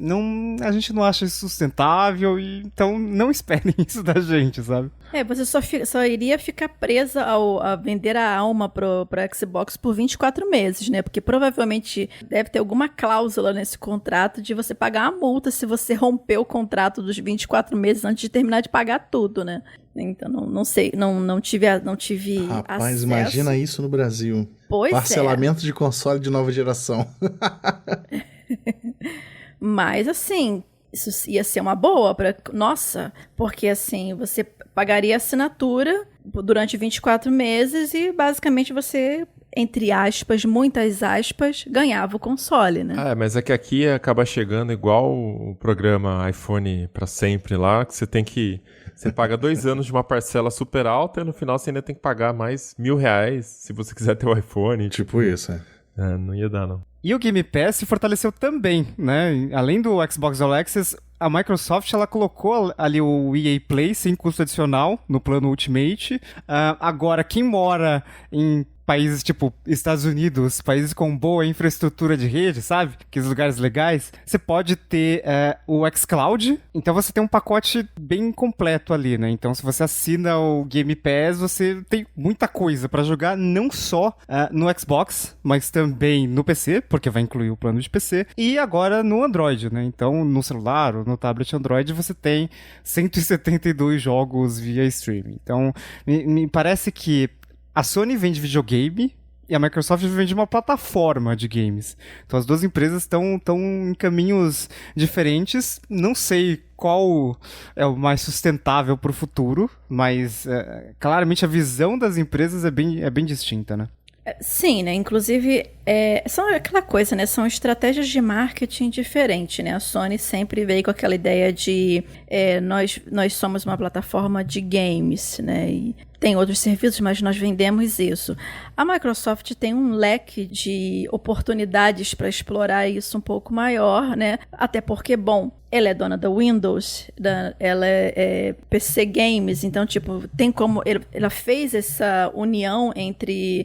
a gente não acha isso sustentável, e então não esperem isso da gente, sabe? Você só iria ficar presa a vender a alma pro Xbox por 24 meses, né? Porque provavelmente deve ter alguma cláusula nesse contrato de você pagar uma multa se você romper o contrato dos 24 meses antes de terminar de pagar tudo, né? Então, não sei, não tive Rapaz, acesso. imagina isso no Brasil. Pois Parcelamento de console de nova geração. Mas, assim, isso ia ser uma boa nossa, porque, assim, você pagaria assinatura durante 24 meses e, basicamente, você, entre aspas, muitas aspas, ganhava o console, né? Mas é que aqui acaba chegando igual o programa iPhone pra sempre lá, que você paga 2 anos de uma parcela super alta e no final você ainda tem que pagar mais R$1.000 se você quiser ter o iPhone. Tipo isso, não ia dar, não. E o Game Pass se fortaleceu também, né? Além do Xbox All Access, a Microsoft ela colocou ali o EA Play sem custo adicional no plano Ultimate. Agora, quem mora em países tipo Estados Unidos, países com boa infraestrutura de rede, sabe? Aqueles lugares legais, você pode ter o xCloud, então você tem um pacote bem completo ali, né? Então se você assina o Game Pass, você tem muita coisa pra jogar, não só no Xbox, mas também no PC, porque vai incluir o plano de PC, e agora no Android, né? Então no celular ou no tablet Android você tem 172 jogos via streaming. Então me parece que a Sony vende videogame e a Microsoft vende uma plataforma de games. Então as duas empresas estão em caminhos diferentes. Não sei qual é o mais sustentável para o futuro, mas claramente a visão das empresas é bem distinta, né? Sim, né? Inclusive, são aquela coisa, né? São estratégias de marketing diferentes, né? A Sony sempre veio com aquela ideia de nós somos uma plataforma de games, né? E tem outros serviços, mas nós vendemos isso. A Microsoft tem um leque de oportunidades para explorar isso um pouco maior, né? Até porque, bom, ela é dona da Windows, ela é PC Games, então, tipo, tem como... Ela fez essa união entre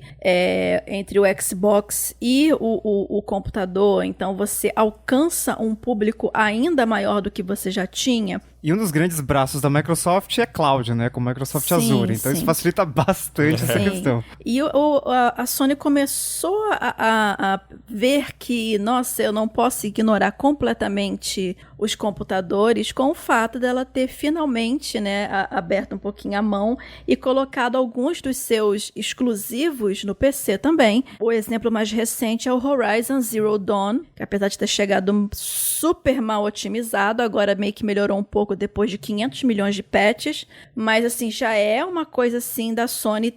o Xbox e o computador, então você alcança um público ainda maior do que você já tinha. E um dos grandes braços da Microsoft é cloud, né? Com o Microsoft Azure. Então sim. isso facilita bastante essa questão. E a Sony começou a ver que, nossa, eu não posso ignorar completamente os computadores com o fato dela ter finalmente, né, aberto um pouquinho a mão e colocado alguns dos seus exclusivos no PC também. O exemplo mais recente é o Horizon Zero Dawn, que apesar de ter chegado super mal otimizado, agora meio que melhorou um pouco depois de 500 milhões de patches, mas assim, já é uma coisa assim da Sony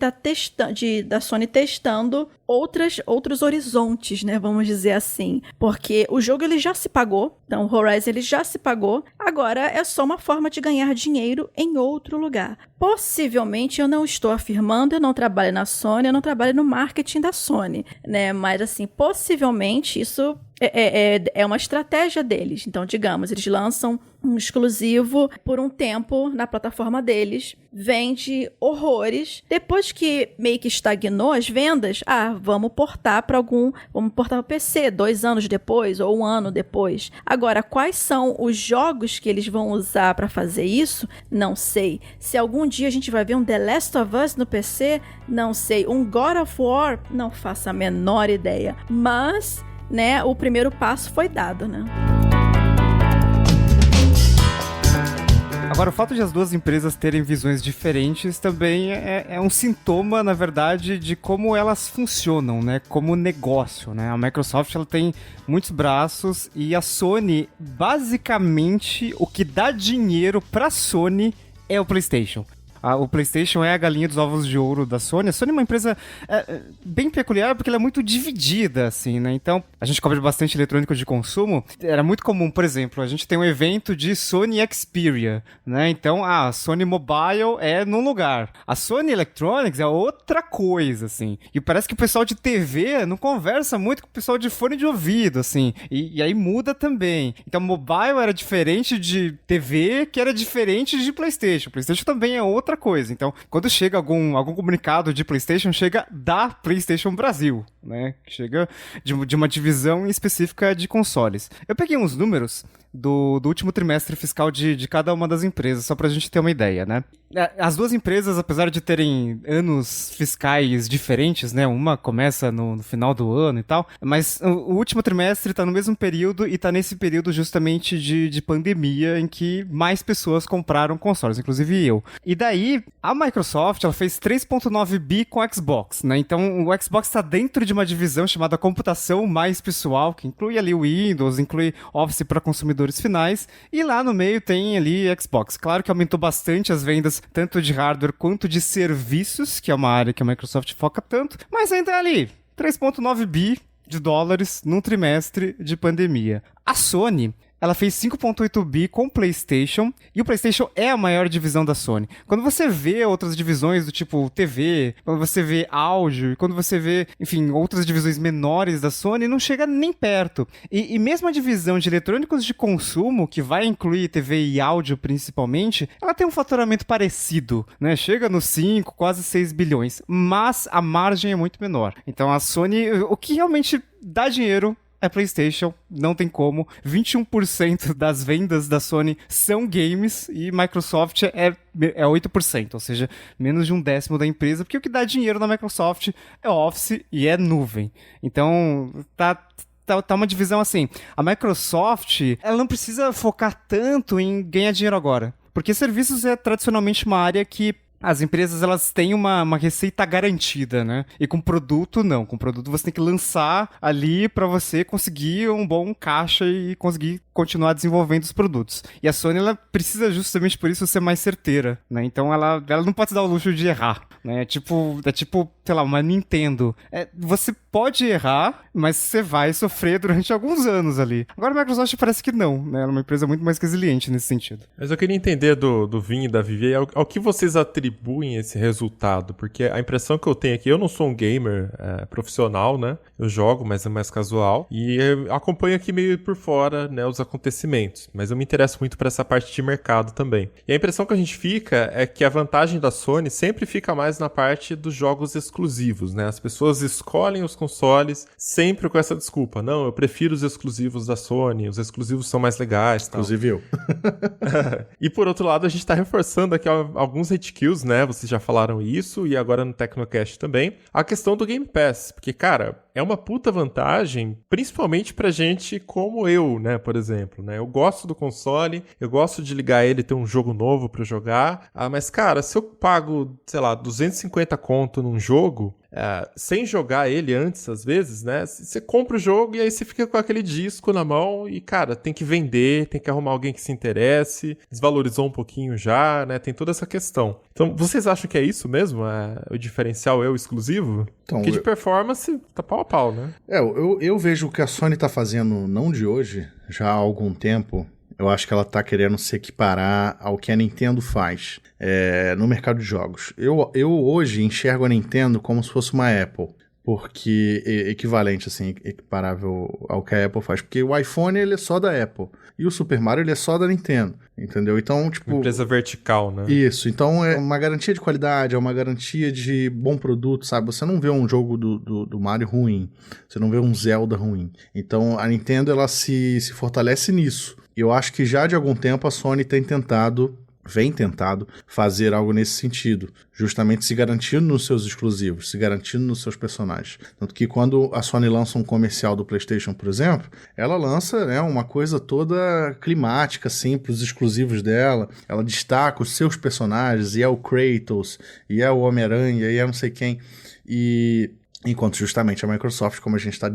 testando outros horizontes, né, vamos dizer assim, porque o jogo ele já se pagou, então o Horizon ele já se pagou, agora é só uma forma de ganhar dinheiro em outro lugar. Possivelmente, eu não estou afirmando, eu não trabalho na Sony, eu não trabalho no marketing da Sony, né, mas assim, possivelmente isso é uma estratégia deles. Então, digamos, eles lançam um exclusivo por um tempo na plataforma deles, vende horrores. Depois que meio que estagnou as vendas, vamos portar para o PC 2 anos depois ou 1 ano depois. Agora, quais são os jogos que eles vão usar para fazer isso? Não sei. Se algum dia a gente vai ver um The Last of Us no PC, não sei. Um God of War, não faço a menor ideia. Mas, né, o primeiro passo foi dado, né? Agora, o fato de as duas empresas terem visões diferentes também é um sintoma, na verdade, de como elas funcionam, né? Como negócio, né? A Microsoft, ela tem muitos braços e a Sony, basicamente, o que dá dinheiro pra Sony é o PlayStation. O PlayStation é a galinha dos ovos de ouro da Sony. A Sony é uma empresa bem peculiar porque ela é muito dividida, assim, né? Então, a gente cobre bastante eletrônico de consumo. Era muito comum, por exemplo, a gente tem um evento de Sony Xperia, né? Então, a Sony Mobile é num lugar. A Sony Electronics é outra coisa, assim. E parece que o pessoal de TV não conversa muito com o pessoal de fone de ouvido, assim. E aí muda também. Então, mobile era diferente de TV, que era diferente de PlayStation. PlayStation também é outra coisa. Então, quando chega algum comunicado de PlayStation, chega da PlayStation Brasil, né? Chega de uma divisão específica de consoles. Eu peguei uns números do último trimestre fiscal de cada uma das empresas, só pra gente ter uma ideia, né? As duas empresas, apesar de terem anos fiscais diferentes, né? Uma começa no final do ano e tal, mas o último trimestre tá no mesmo período e tá nesse período justamente de pandemia em que mais pessoas compraram consoles, inclusive eu. E daí, a Microsoft, ela fez 3.9 bi com o Xbox, né? Então, o Xbox tá dentro de uma divisão chamada computação mais pessoal, que inclui ali o Windows, inclui Office para consumidores finais, e lá no meio tem ali Xbox. Claro que aumentou bastante as vendas, tanto de hardware quanto de serviços, que é uma área que a Microsoft foca tanto, mas ainda é ali, 3.9 bi de dólares num trimestre de pandemia. A Sony, ela fez 5.8 bi com o PlayStation, e o PlayStation é a maior divisão da Sony. Quando você vê outras divisões do tipo TV, quando você vê áudio, quando você vê, enfim, outras divisões menores da Sony, não chega nem perto. E mesmo a divisão de eletrônicos de consumo, que vai incluir TV e áudio principalmente, ela tem um faturamento parecido, né? Chega nos 5, quase 6 bilhões, mas a margem é muito menor. Então a Sony, o que realmente dá dinheiro é PlayStation, não tem como. 21% das vendas da Sony são games e Microsoft é 8%, ou seja, menos de 1/10 da empresa, porque o que dá dinheiro na Microsoft é Office e é nuvem. Então, tá uma divisão assim. A Microsoft, ela não precisa focar tanto em ganhar dinheiro agora, porque serviços é tradicionalmente uma área que as empresas, elas têm uma receita garantida, né? E com produto, não. Com produto você tem que lançar ali pra você conseguir um bom caixa e conseguir continuar desenvolvendo os produtos. E a Sony, ela precisa justamente por isso ser mais certeira, né? Então ela não pode se dar o luxo de errar, né? É tipo, sei lá, uma Nintendo. Você pode errar, mas você vai sofrer durante alguns anos ali. Agora a Microsoft parece que não, né? Ela é uma empresa muito mais resiliente nesse sentido. Mas eu queria entender do Vin e da Vivi ao que vocês atribuem esse resultado, porque a impressão que eu tenho aqui, eu não sou um gamer profissional, né? Eu jogo, mas é mais casual, e eu acompanho aqui meio por fora, né, os acontecimentos, mas eu me interesso muito por essa parte de mercado também. E a impressão que a gente fica é que a vantagem da Sony sempre fica mais na parte dos jogos exclusivos, né? As pessoas escolhem os consoles sempre com essa desculpa. Não, eu prefiro os exclusivos da Sony, os exclusivos são mais legais. Tal. Inclusive eu. E por outro lado, a gente tá reforçando aqui alguns hate kills, né? Vocês já falaram isso, e agora no Tecnocast também. A questão do Game Pass, porque, cara, é uma puta vantagem, principalmente pra gente como eu, né, por exemplo, né? Eu gosto do console, eu gosto de ligar ele e ter um jogo novo pra jogar, mas, cara, se eu pago, sei lá, 250 conto num jogo, sem jogar ele antes, às vezes, né? Você compra o jogo e aí você fica com aquele disco na mão e, cara, tem que vender, tem que arrumar alguém que se interesse, desvalorizou um pouquinho já, né? Tem toda essa questão. Então, vocês acham que é isso mesmo? O diferencial é o exclusivo? Então, Porque de performance tá pau a pau, né? Eu vejo o que a Sony tá fazendo, não de hoje, já há algum tempo. Eu acho que ela tá querendo se equiparar ao que a Nintendo faz no mercado de jogos. Eu hoje enxergo a Nintendo como se fosse uma Apple, porque equivalente, assim, equiparável ao que a Apple faz. Porque o iPhone, ele é só da Apple, e o Super Mario, ele é só da Nintendo, entendeu? Então, tipo... Uma empresa vertical, né? Isso, então é uma garantia de qualidade, é uma garantia de bom produto, sabe? Você não vê um jogo do Mario ruim, você não vê um Zelda ruim. Então, a Nintendo, ela se fortalece nisso. E eu acho que já de algum tempo a Sony vem tentado fazer algo nesse sentido, justamente se garantindo nos seus exclusivos, se garantindo nos seus personagens. Tanto que quando a Sony lança um comercial do PlayStation, por exemplo, ela lança, né, uma coisa toda climática, assim, para os exclusivos dela, ela destaca os seus personagens, e é o Kratos, e é o Homem-Aranha, e é não sei quem, enquanto justamente a Microsoft, como a gente está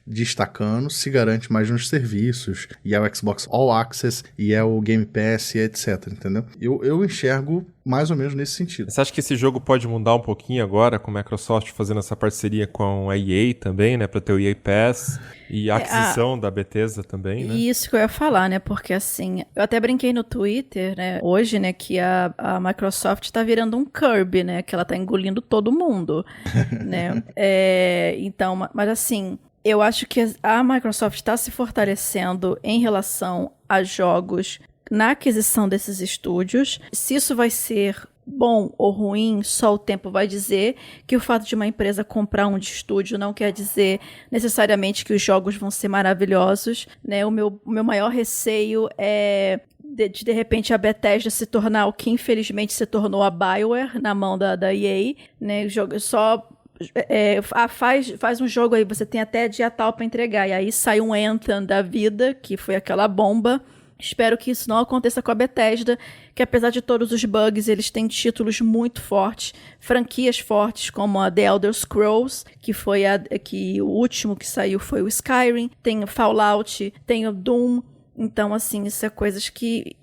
destacando, se garante mais nos serviços, e é o Xbox All Access, e é o Game Pass, e etc, entendeu? Eu enxergo mais ou menos nesse sentido. Você acha que esse jogo pode mudar um pouquinho agora, com a Microsoft fazendo essa parceria com a EA também, né, para ter o EA Pass, e a aquisição da Bethesda também, né? Isso que eu ia falar, né, porque assim, eu até brinquei no Twitter, né, hoje, né, que a Microsoft tá virando um Kirby, né, que ela tá engolindo todo mundo, né, então, mas assim, eu acho que a Microsoft está se fortalecendo em relação a jogos na aquisição desses estúdios. Se isso vai ser bom ou ruim, só o tempo vai dizer. Que o fato de uma empresa comprar um estúdio não quer dizer necessariamente que os jogos vão ser maravilhosos, né? O meu maior receio é de repente a Bethesda se tornar o que infelizmente se tornou a BioWare na mão da EA, né? Faz um jogo aí, você tem até dia tal pra entregar, e aí sai um Anthem da vida, que foi aquela bomba. Espero que isso não aconteça com a Bethesda, que apesar de todos os bugs, eles têm títulos muito fortes, franquias fortes, como a The Elder Scrolls, que o último que saiu foi o Skyrim, tem o Fallout, tem o Doom. Então, assim, isso é coisas que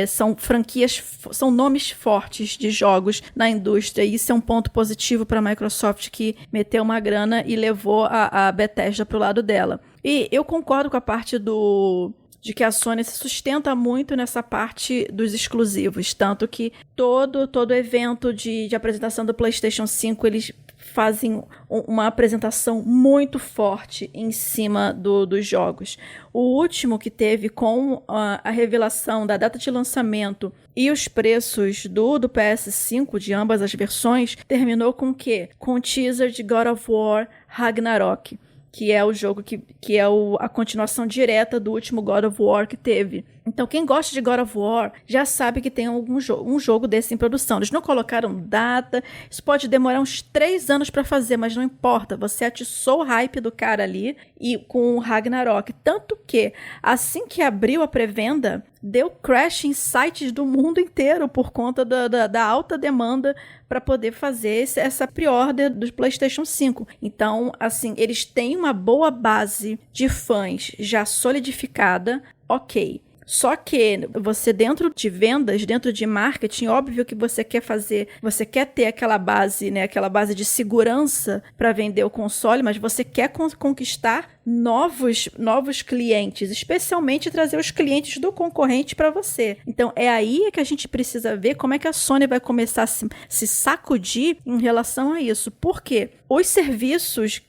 são franquias, são nomes fortes de jogos na indústria, e isso é um ponto positivo para a Microsoft, que meteu uma grana e levou a Bethesda pro lado dela. E eu concordo com a parte do de que a Sony se sustenta muito nessa parte dos exclusivos, tanto que todo evento de apresentação do PlayStation 5, eles fazem uma apresentação muito forte em cima dos jogos. O último que teve com a revelação da data de lançamento e os preços do PS5, de ambas as versões, terminou com o quê? Com o teaser de God of War Ragnarok, que é o jogo que é a continuação direta do último God of War que teve. Então, quem gosta de God of War já sabe que tem um jogo desse em produção. Eles não colocaram data, isso pode demorar uns 3 anos para fazer, mas não importa, você atiçou o hype do cara ali e com o Ragnarok. Tanto que, assim que abriu a pré-venda, deu crash em sites do mundo inteiro por conta da alta demanda para poder fazer essa pre-order do PlayStation 5. Então, assim, eles têm uma boa base de fãs já solidificada, ok. Só que você, dentro de vendas, dentro de marketing, óbvio que você quer ter aquela base, né, aquela base de segurança para vender o console, mas você quer conquistar novos clientes, especialmente trazer os clientes do concorrente para você. Então é aí que a gente precisa ver como é que a Sony vai começar a se sacudir em relação a isso. Por quê? Os serviços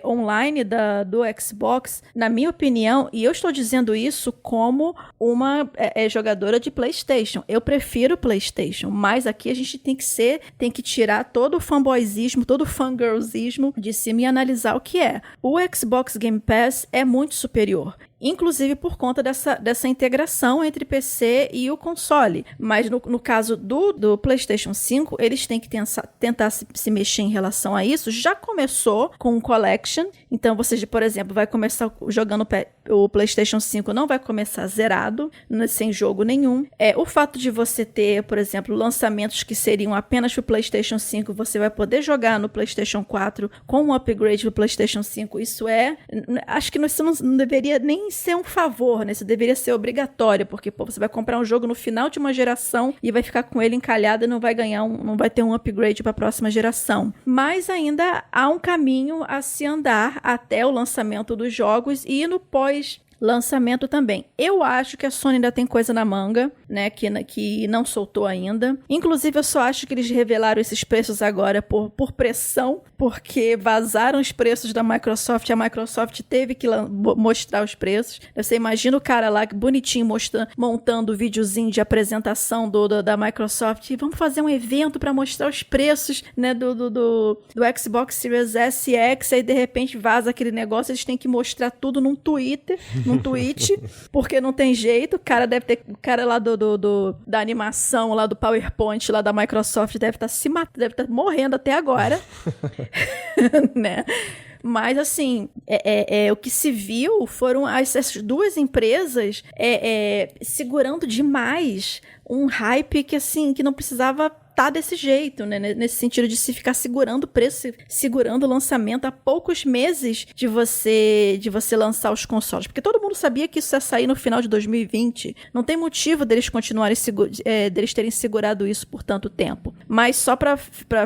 online do Xbox, na minha opinião, e eu estou dizendo isso como uma jogadora de PlayStation, eu prefiro PlayStation, mas aqui a gente tem que tirar todo o fanboyzismo, todo o fangirlzismo de cima e analisar o que é. O Xbox Game Pass é muito superior, inclusive por conta dessa integração entre PC e o console. Mas no caso do PlayStation 5, eles têm que tentar se mexer em relação a isso. Já começou com o Collection, então você, por exemplo, vai começar jogando o PlayStation 5, não vai começar zerado, sem jogo nenhum. O fato de você ter, por exemplo, lançamentos que seriam apenas para o PlayStation 5, você vai poder jogar no PlayStation 4 com um upgrade do PlayStation 5, acho que isso não deveria nem ser um favor, né? Isso deveria ser obrigatório, porque você vai comprar um jogo no final de uma geração e vai ficar com ele encalhado e não vai ter um upgrade para a próxima geração. Mas ainda há um caminho a se andar até o lançamento dos jogos e no pós-lançamento também. Eu acho que a Sony ainda tem coisa na manga, né, que não soltou ainda. Inclusive, eu só acho que eles revelaram esses preços agora por pressão, porque vazaram os preços da Microsoft. A Microsoft teve que mostrar os preços. Você imagina o cara lá, bonitinho, montando o videozinho de apresentação da Microsoft. E vamos fazer um evento para mostrar os preços, né, do Xbox Series S e X. Aí, de repente, vaza aquele negócio. Eles têm que mostrar tudo num tweet, porque não tem jeito. O cara lá da animação, lá do PowerPoint, lá da Microsoft, deve estar morrendo até agora. Né? Mas, assim, o que se viu foram essas duas empresas segurando demais um hype que não precisava tá desse jeito, né? Nesse sentido de se ficar segurando o preço, segurando o lançamento há poucos meses de você lançar os consoles. Porque todo mundo sabia que isso ia sair no final de 2020. Não tem motivo deles continuarem deles terem segurado isso por tanto tempo. Mas só para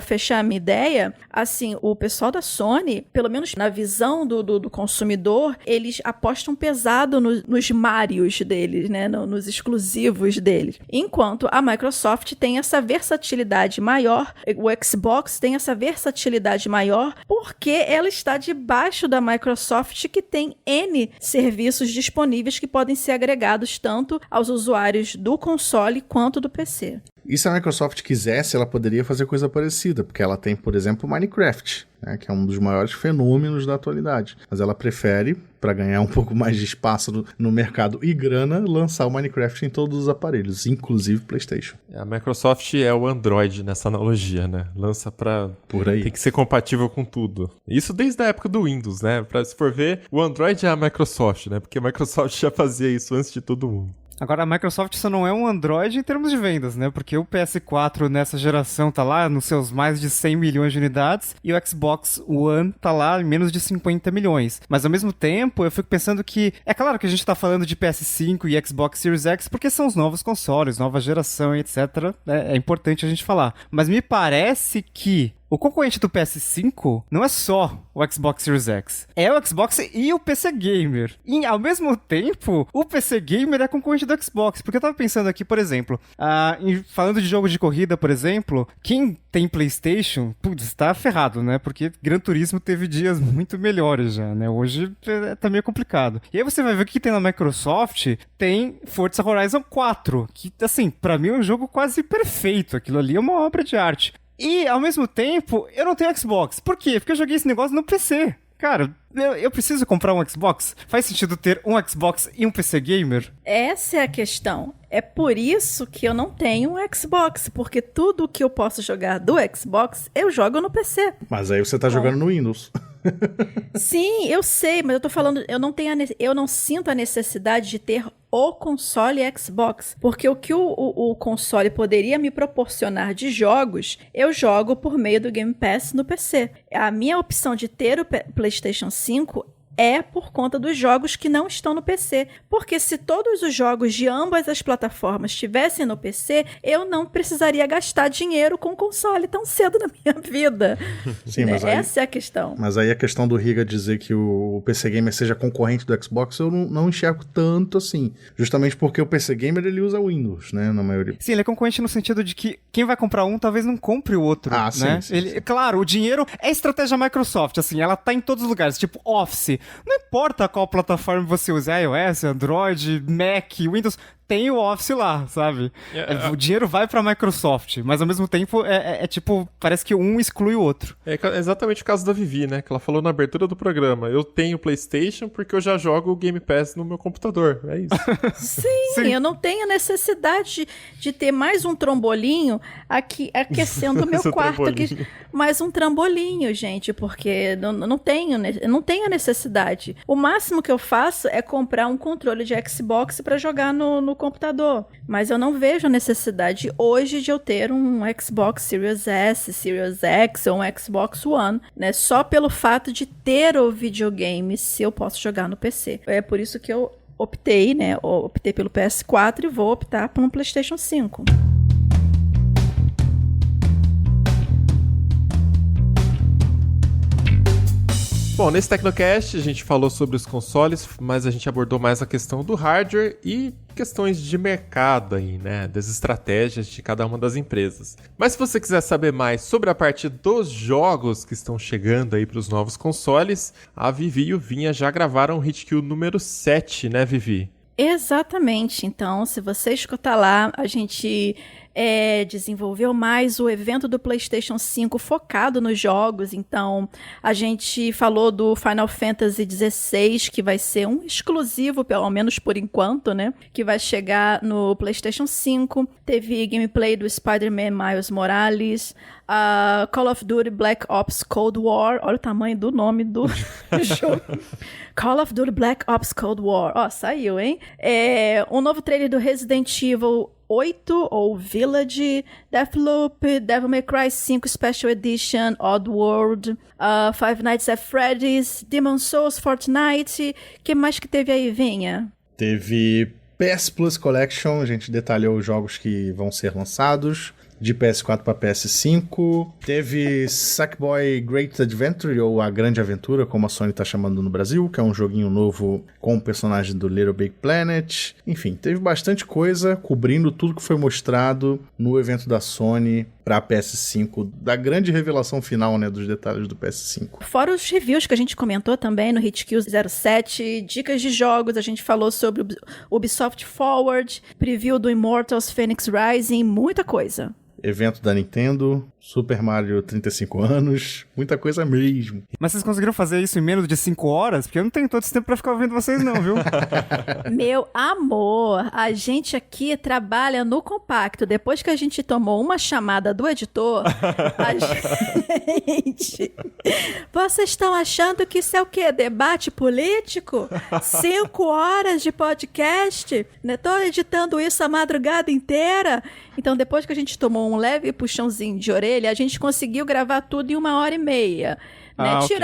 fechar a minha ideia, assim, o pessoal da Sony, pelo menos na visão do consumidor, eles apostam pesado nos Marios deles, né? Nos exclusivos deles. Enquanto a Microsoft tem essa versatilidade maior, o Xbox tem essa versatilidade maior, porque ela está debaixo da Microsoft, que tem N serviços disponíveis que podem ser agregados tanto aos usuários do console quanto do PC. E se a Microsoft quisesse, ela poderia fazer coisa parecida, porque ela tem, por exemplo, o Minecraft, né, que é um dos maiores fenômenos da atualidade. Mas ela prefere, para ganhar um pouco mais de espaço no mercado e grana, lançar o Minecraft em todos os aparelhos, inclusive PlayStation. A Microsoft é o Android nessa analogia, né? Lança pra... Por aí. Tem que ser compatível com tudo. Isso desde a época do Windows, né? Se for ver, o Android é a Microsoft, né? Porque a Microsoft já fazia isso antes de todo mundo. Agora, a Microsoft só não é um Android em termos de vendas, né? Porque o PS4 nessa geração tá lá nos seus mais de 100 milhões de unidades e o Xbox One tá lá em menos de 50 milhões. Mas, ao mesmo tempo, eu fico pensando que... É claro que a gente tá falando de PS5 e Xbox Series X porque são os novos consoles, nova geração e etc. É importante a gente falar. Mas me parece que o concorrente do PS5 não é só o Xbox Series X. É o Xbox e o PC Gamer. E, ao mesmo tempo, o PC Gamer é concorrente do Xbox. Porque eu tava pensando aqui, por exemplo, falando de jogo de corrida, por exemplo, quem tem PlayStation, putz, tá ferrado, né? Porque Gran Turismo teve dias muito melhores já, né? Hoje tá meio complicado. E aí você vai ver o que tem na Microsoft, tem Forza Horizon 4, que, assim, pra mim é um jogo quase perfeito. Aquilo ali é uma obra de arte. E, ao mesmo tempo, eu não tenho Xbox. Por quê? Porque eu joguei esse negócio no PC. Cara, eu preciso comprar um Xbox? Faz sentido ter um Xbox e um PC Gamer? Essa é a questão. É por isso que eu não tenho um Xbox, porque tudo que eu posso jogar do Xbox, eu jogo no PC. Mas aí você tá jogando no Windows. Sim, eu sei, mas eu tô falando, eu não sinto a necessidade de ter o console Xbox, porque o que o console poderia me proporcionar de jogos, eu jogo por meio do Game Pass no PC. A minha opção de ter o PlayStation 5 é por conta dos jogos que não estão no PC. Porque se todos os jogos de ambas as plataformas estivessem no PC, eu não precisaria gastar dinheiro com console tão cedo na minha vida. Sim, mas aí, essa é a questão. Mas aí a questão do Riga dizer que o PC Gamer seja concorrente do Xbox, eu não enxergo tanto assim. Justamente porque o PC Gamer, ele usa Windows, né, na maioria. Sim, ele é concorrente no sentido de que quem vai comprar um, talvez não compre o outro, Ah, né? sim. Claro, o dinheiro é estratégia Microsoft, assim, ela tá em todos os lugares, tipo Office. Não importa qual plataforma você usa, iOS, Android, Mac, Windows, tem o Office lá, sabe? O dinheiro vai pra Microsoft, mas ao mesmo tempo é tipo, parece que um exclui o outro. É exatamente o caso da Vivi, né? Que ela falou na abertura do programa. Eu tenho PlayStation porque eu já jogo o Game Pass no meu computador. É isso. Sim, eu não tenho necessidade de ter mais um trombolinho aqui aquecendo o meu quarto. Aqui, mais um trambolinho, gente, porque não tenho a necessidade. O máximo que eu faço é comprar um controle de Xbox pra jogar no computador. Mas eu não vejo a necessidade hoje de eu ter um Xbox Series S, Series X ou um Xbox One, né? Só pelo fato de ter o videogame se eu posso jogar no PC. É por isso que eu optei, né? Optei pelo PS4 e vou optar por um PlayStation 5. Bom, nesse Tecnocast a gente falou sobre os consoles, mas a gente abordou mais a questão do hardware e questões de mercado aí, né? Das estratégias de cada uma das empresas. Mas se você quiser saber mais sobre a parte dos jogos que estão chegando aí para os novos consoles, a Vivi e o Vinha já gravaram o Hit Kill número 7, né, Vivi? Exatamente. Então, se você escutar lá, a gente desenvolveu mais o evento do PlayStation 5 focado nos jogos. Então, a gente falou do Final Fantasy XVI, que vai ser um exclusivo, pelo menos por enquanto, né? Que vai chegar no PlayStation 5. Teve gameplay do Spider-Man Miles Morales, Call of Duty Black Ops Cold War. Olha o tamanho do nome do jogo. Call of Duty Black Ops Cold War. Ó, saiu, hein? Um novo trailer do Resident Evil 8, ou Village, Deathloop, Devil May Cry 5 Special Edition, Oddworld, Five Nights at Freddy's, Demon's Souls, Fortnite. O que mais que teve aí, Vinha? Teve PS Plus Collection, a gente detalhou os jogos que vão ser lançados. De PS4 para PS5. Teve Sackboy Great Adventure, ou A Grande Aventura, como a Sony tá chamando no Brasil, que é um joguinho novo com o personagem do Little Big Planet. Enfim, teve bastante coisa cobrindo tudo que foi mostrado no evento da Sony para PS5, da grande revelação final, né, dos detalhes do PS5. Fora os reviews que a gente comentou também no Hitkill 07, dicas de jogos, a gente falou sobre o Ubisoft Forward, preview do Immortals Phoenix Rising, muita coisa. Evento da Nintendo, Super Mario 35 anos, muita coisa mesmo. Mas vocês conseguiram fazer isso em menos de 5 horas? Porque eu não tenho todo esse tempo pra ficar ouvindo vocês não, viu? Meu amor, a gente aqui trabalha no compacto. Depois que a gente tomou uma chamada do editor, a gente... Vocês estão achando que isso é o quê? Debate político? 5 horas de podcast? Né? Tô editando isso a madrugada inteira. Então, depois que a gente tomou um leve puxãozinho de orelha, a gente conseguiu gravar tudo em 1h30, né? Okay.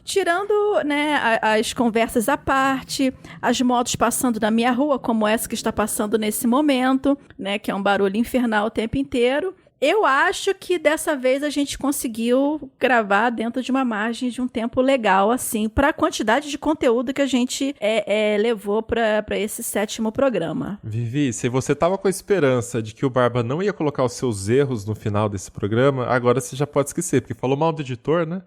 Tirando, né, as conversas à parte, as motos passando na minha rua, como essa que está passando nesse momento, né, que é um barulho infernal o tempo inteiro. Eu acho que dessa vez a gente conseguiu gravar dentro de uma margem de um tempo legal, assim, para a quantidade de conteúdo que a gente levou para esse 7º programa. Vivi, se você tava com a esperança de que o Barba não ia colocar os seus erros no final desse programa, agora você já pode esquecer, porque falou mal do editor, né?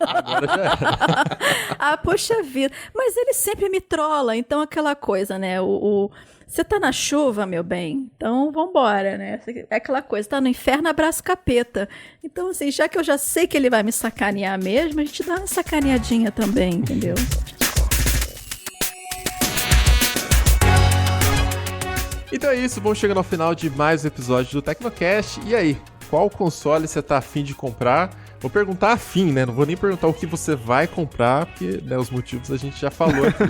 Agora já era. Ah, poxa vida. Mas ele sempre me trola, então aquela coisa, né? Você tá na chuva, meu bem? Então vambora, né? É aquela coisa, tá no inferno, abraça o capeta. Então, assim, já que eu já sei que ele vai me sacanear mesmo, a gente dá uma sacaneadinha também, entendeu? Então é isso, vamos chegando ao final de mais um episódio do Tecnocast. E aí, qual console você tá afim de comprar? Vou perguntar afim, né? Não vou nem perguntar o que você vai comprar, porque né, os motivos a gente já falou aqui.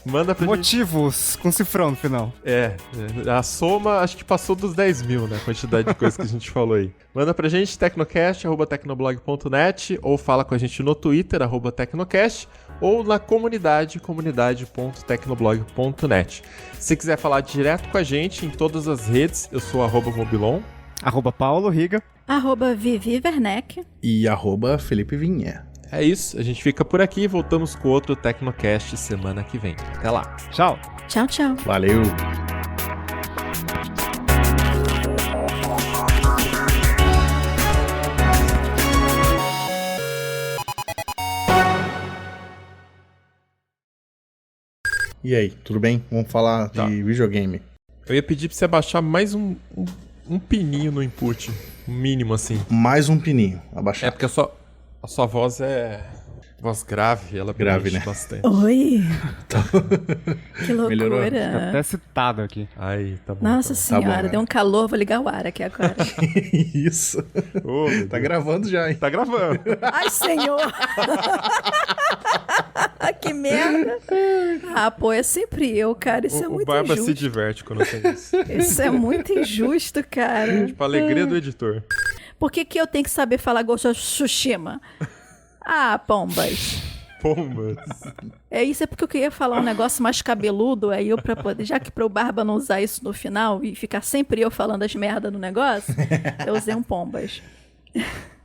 Manda pra Motivos, com cifrão no final. a soma acho que passou dos 10 mil, né? A quantidade de coisas que a gente falou aí. Manda pra gente, tecnocast@tecnoblog.net, ou fala com a gente no Twitter, @tecnocast, ou na comunidade.tecnoblog.net. Se quiser falar direto com a gente em todas as redes, eu sou @mobilon. @Paulo Riga. @Vivi Werneck. E @Felipe Vinha. É isso, a gente fica por aqui e voltamos com outro Tecnocast semana que vem. Até lá. Tchau. Tchau, tchau. Valeu! E aí, tudo bem? Vamos falar de videogame. Eu ia pedir pra você abaixar mais um pininho no input. Um mínimo, assim. Mais um pininho, abaixar. É porque a sua voz é voz grave, ela Grave, mexe né? bastante. Oi! Que Melhorou? Tá loucura! até citado aqui. Aí, tá bom. Nossa tá senhora, né? deu um calor, vou ligar o ar aqui agora. Isso. bom. Ô, meu Tá Deus. gravando já, hein? Tá gravando. Ai, senhor! Que merda! Ah, pô, é sempre eu, cara. Isso é O muito Barba se injusto. diverte quando tem isso. Isso é muito injusto, cara. Tipo, a alegria do editor. Por que eu tenho que saber falar Ghost of Tsushima? Ah, pombas. Pombas. É isso, é porque eu queria falar um negócio mais cabeludo, aí eu pra poder, já que pro Barba não usar isso no final e ficar sempre eu falando as merdas no negócio, eu usei um pombas.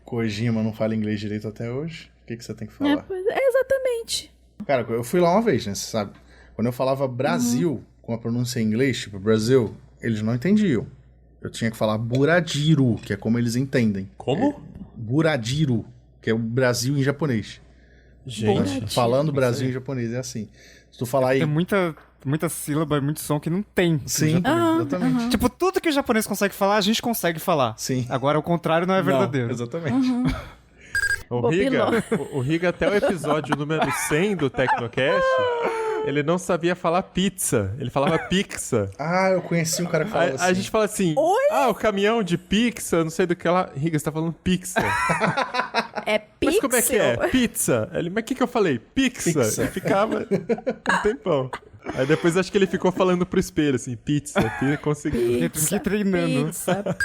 Kojima não fala inglês direito até hoje. O que você tem que falar? Exatamente. Cara, eu fui lá uma vez, né? Você sabe? Quando eu falava Brasil, com a pronúncia em inglês, tipo Brasil, eles não entendiam. Eu tinha que falar Buradiru, que é como eles entendem. Como? Buradiru, que é o Brasil em japonês. Gente. Falando Brasil em japonês, é assim. Se tu falar aí... Tem muita sílaba, muito som que não tem. Sim, exatamente. Tipo, tudo que o japonês consegue falar, a gente consegue falar. Sim. Agora, o contrário não é verdadeiro. Não, exatamente. O Riga, até o episódio número 100 do Tecnocast, ele não sabia falar pizza. Ele falava pizza. Ah, eu conheci um cara que falava assim. A gente fala assim, o caminhão de pizza, não sei do que lá. Riga, você tá falando pizza. É pixel. Mas como é que é? Pizza. Ele, mas o que eu falei? Pizza. Pizza. E ficava um tempão. Aí depois acho que ele ficou falando pro espelho, assim, pizza. Conseguiu. Eu tive que ir treinando. Pizza.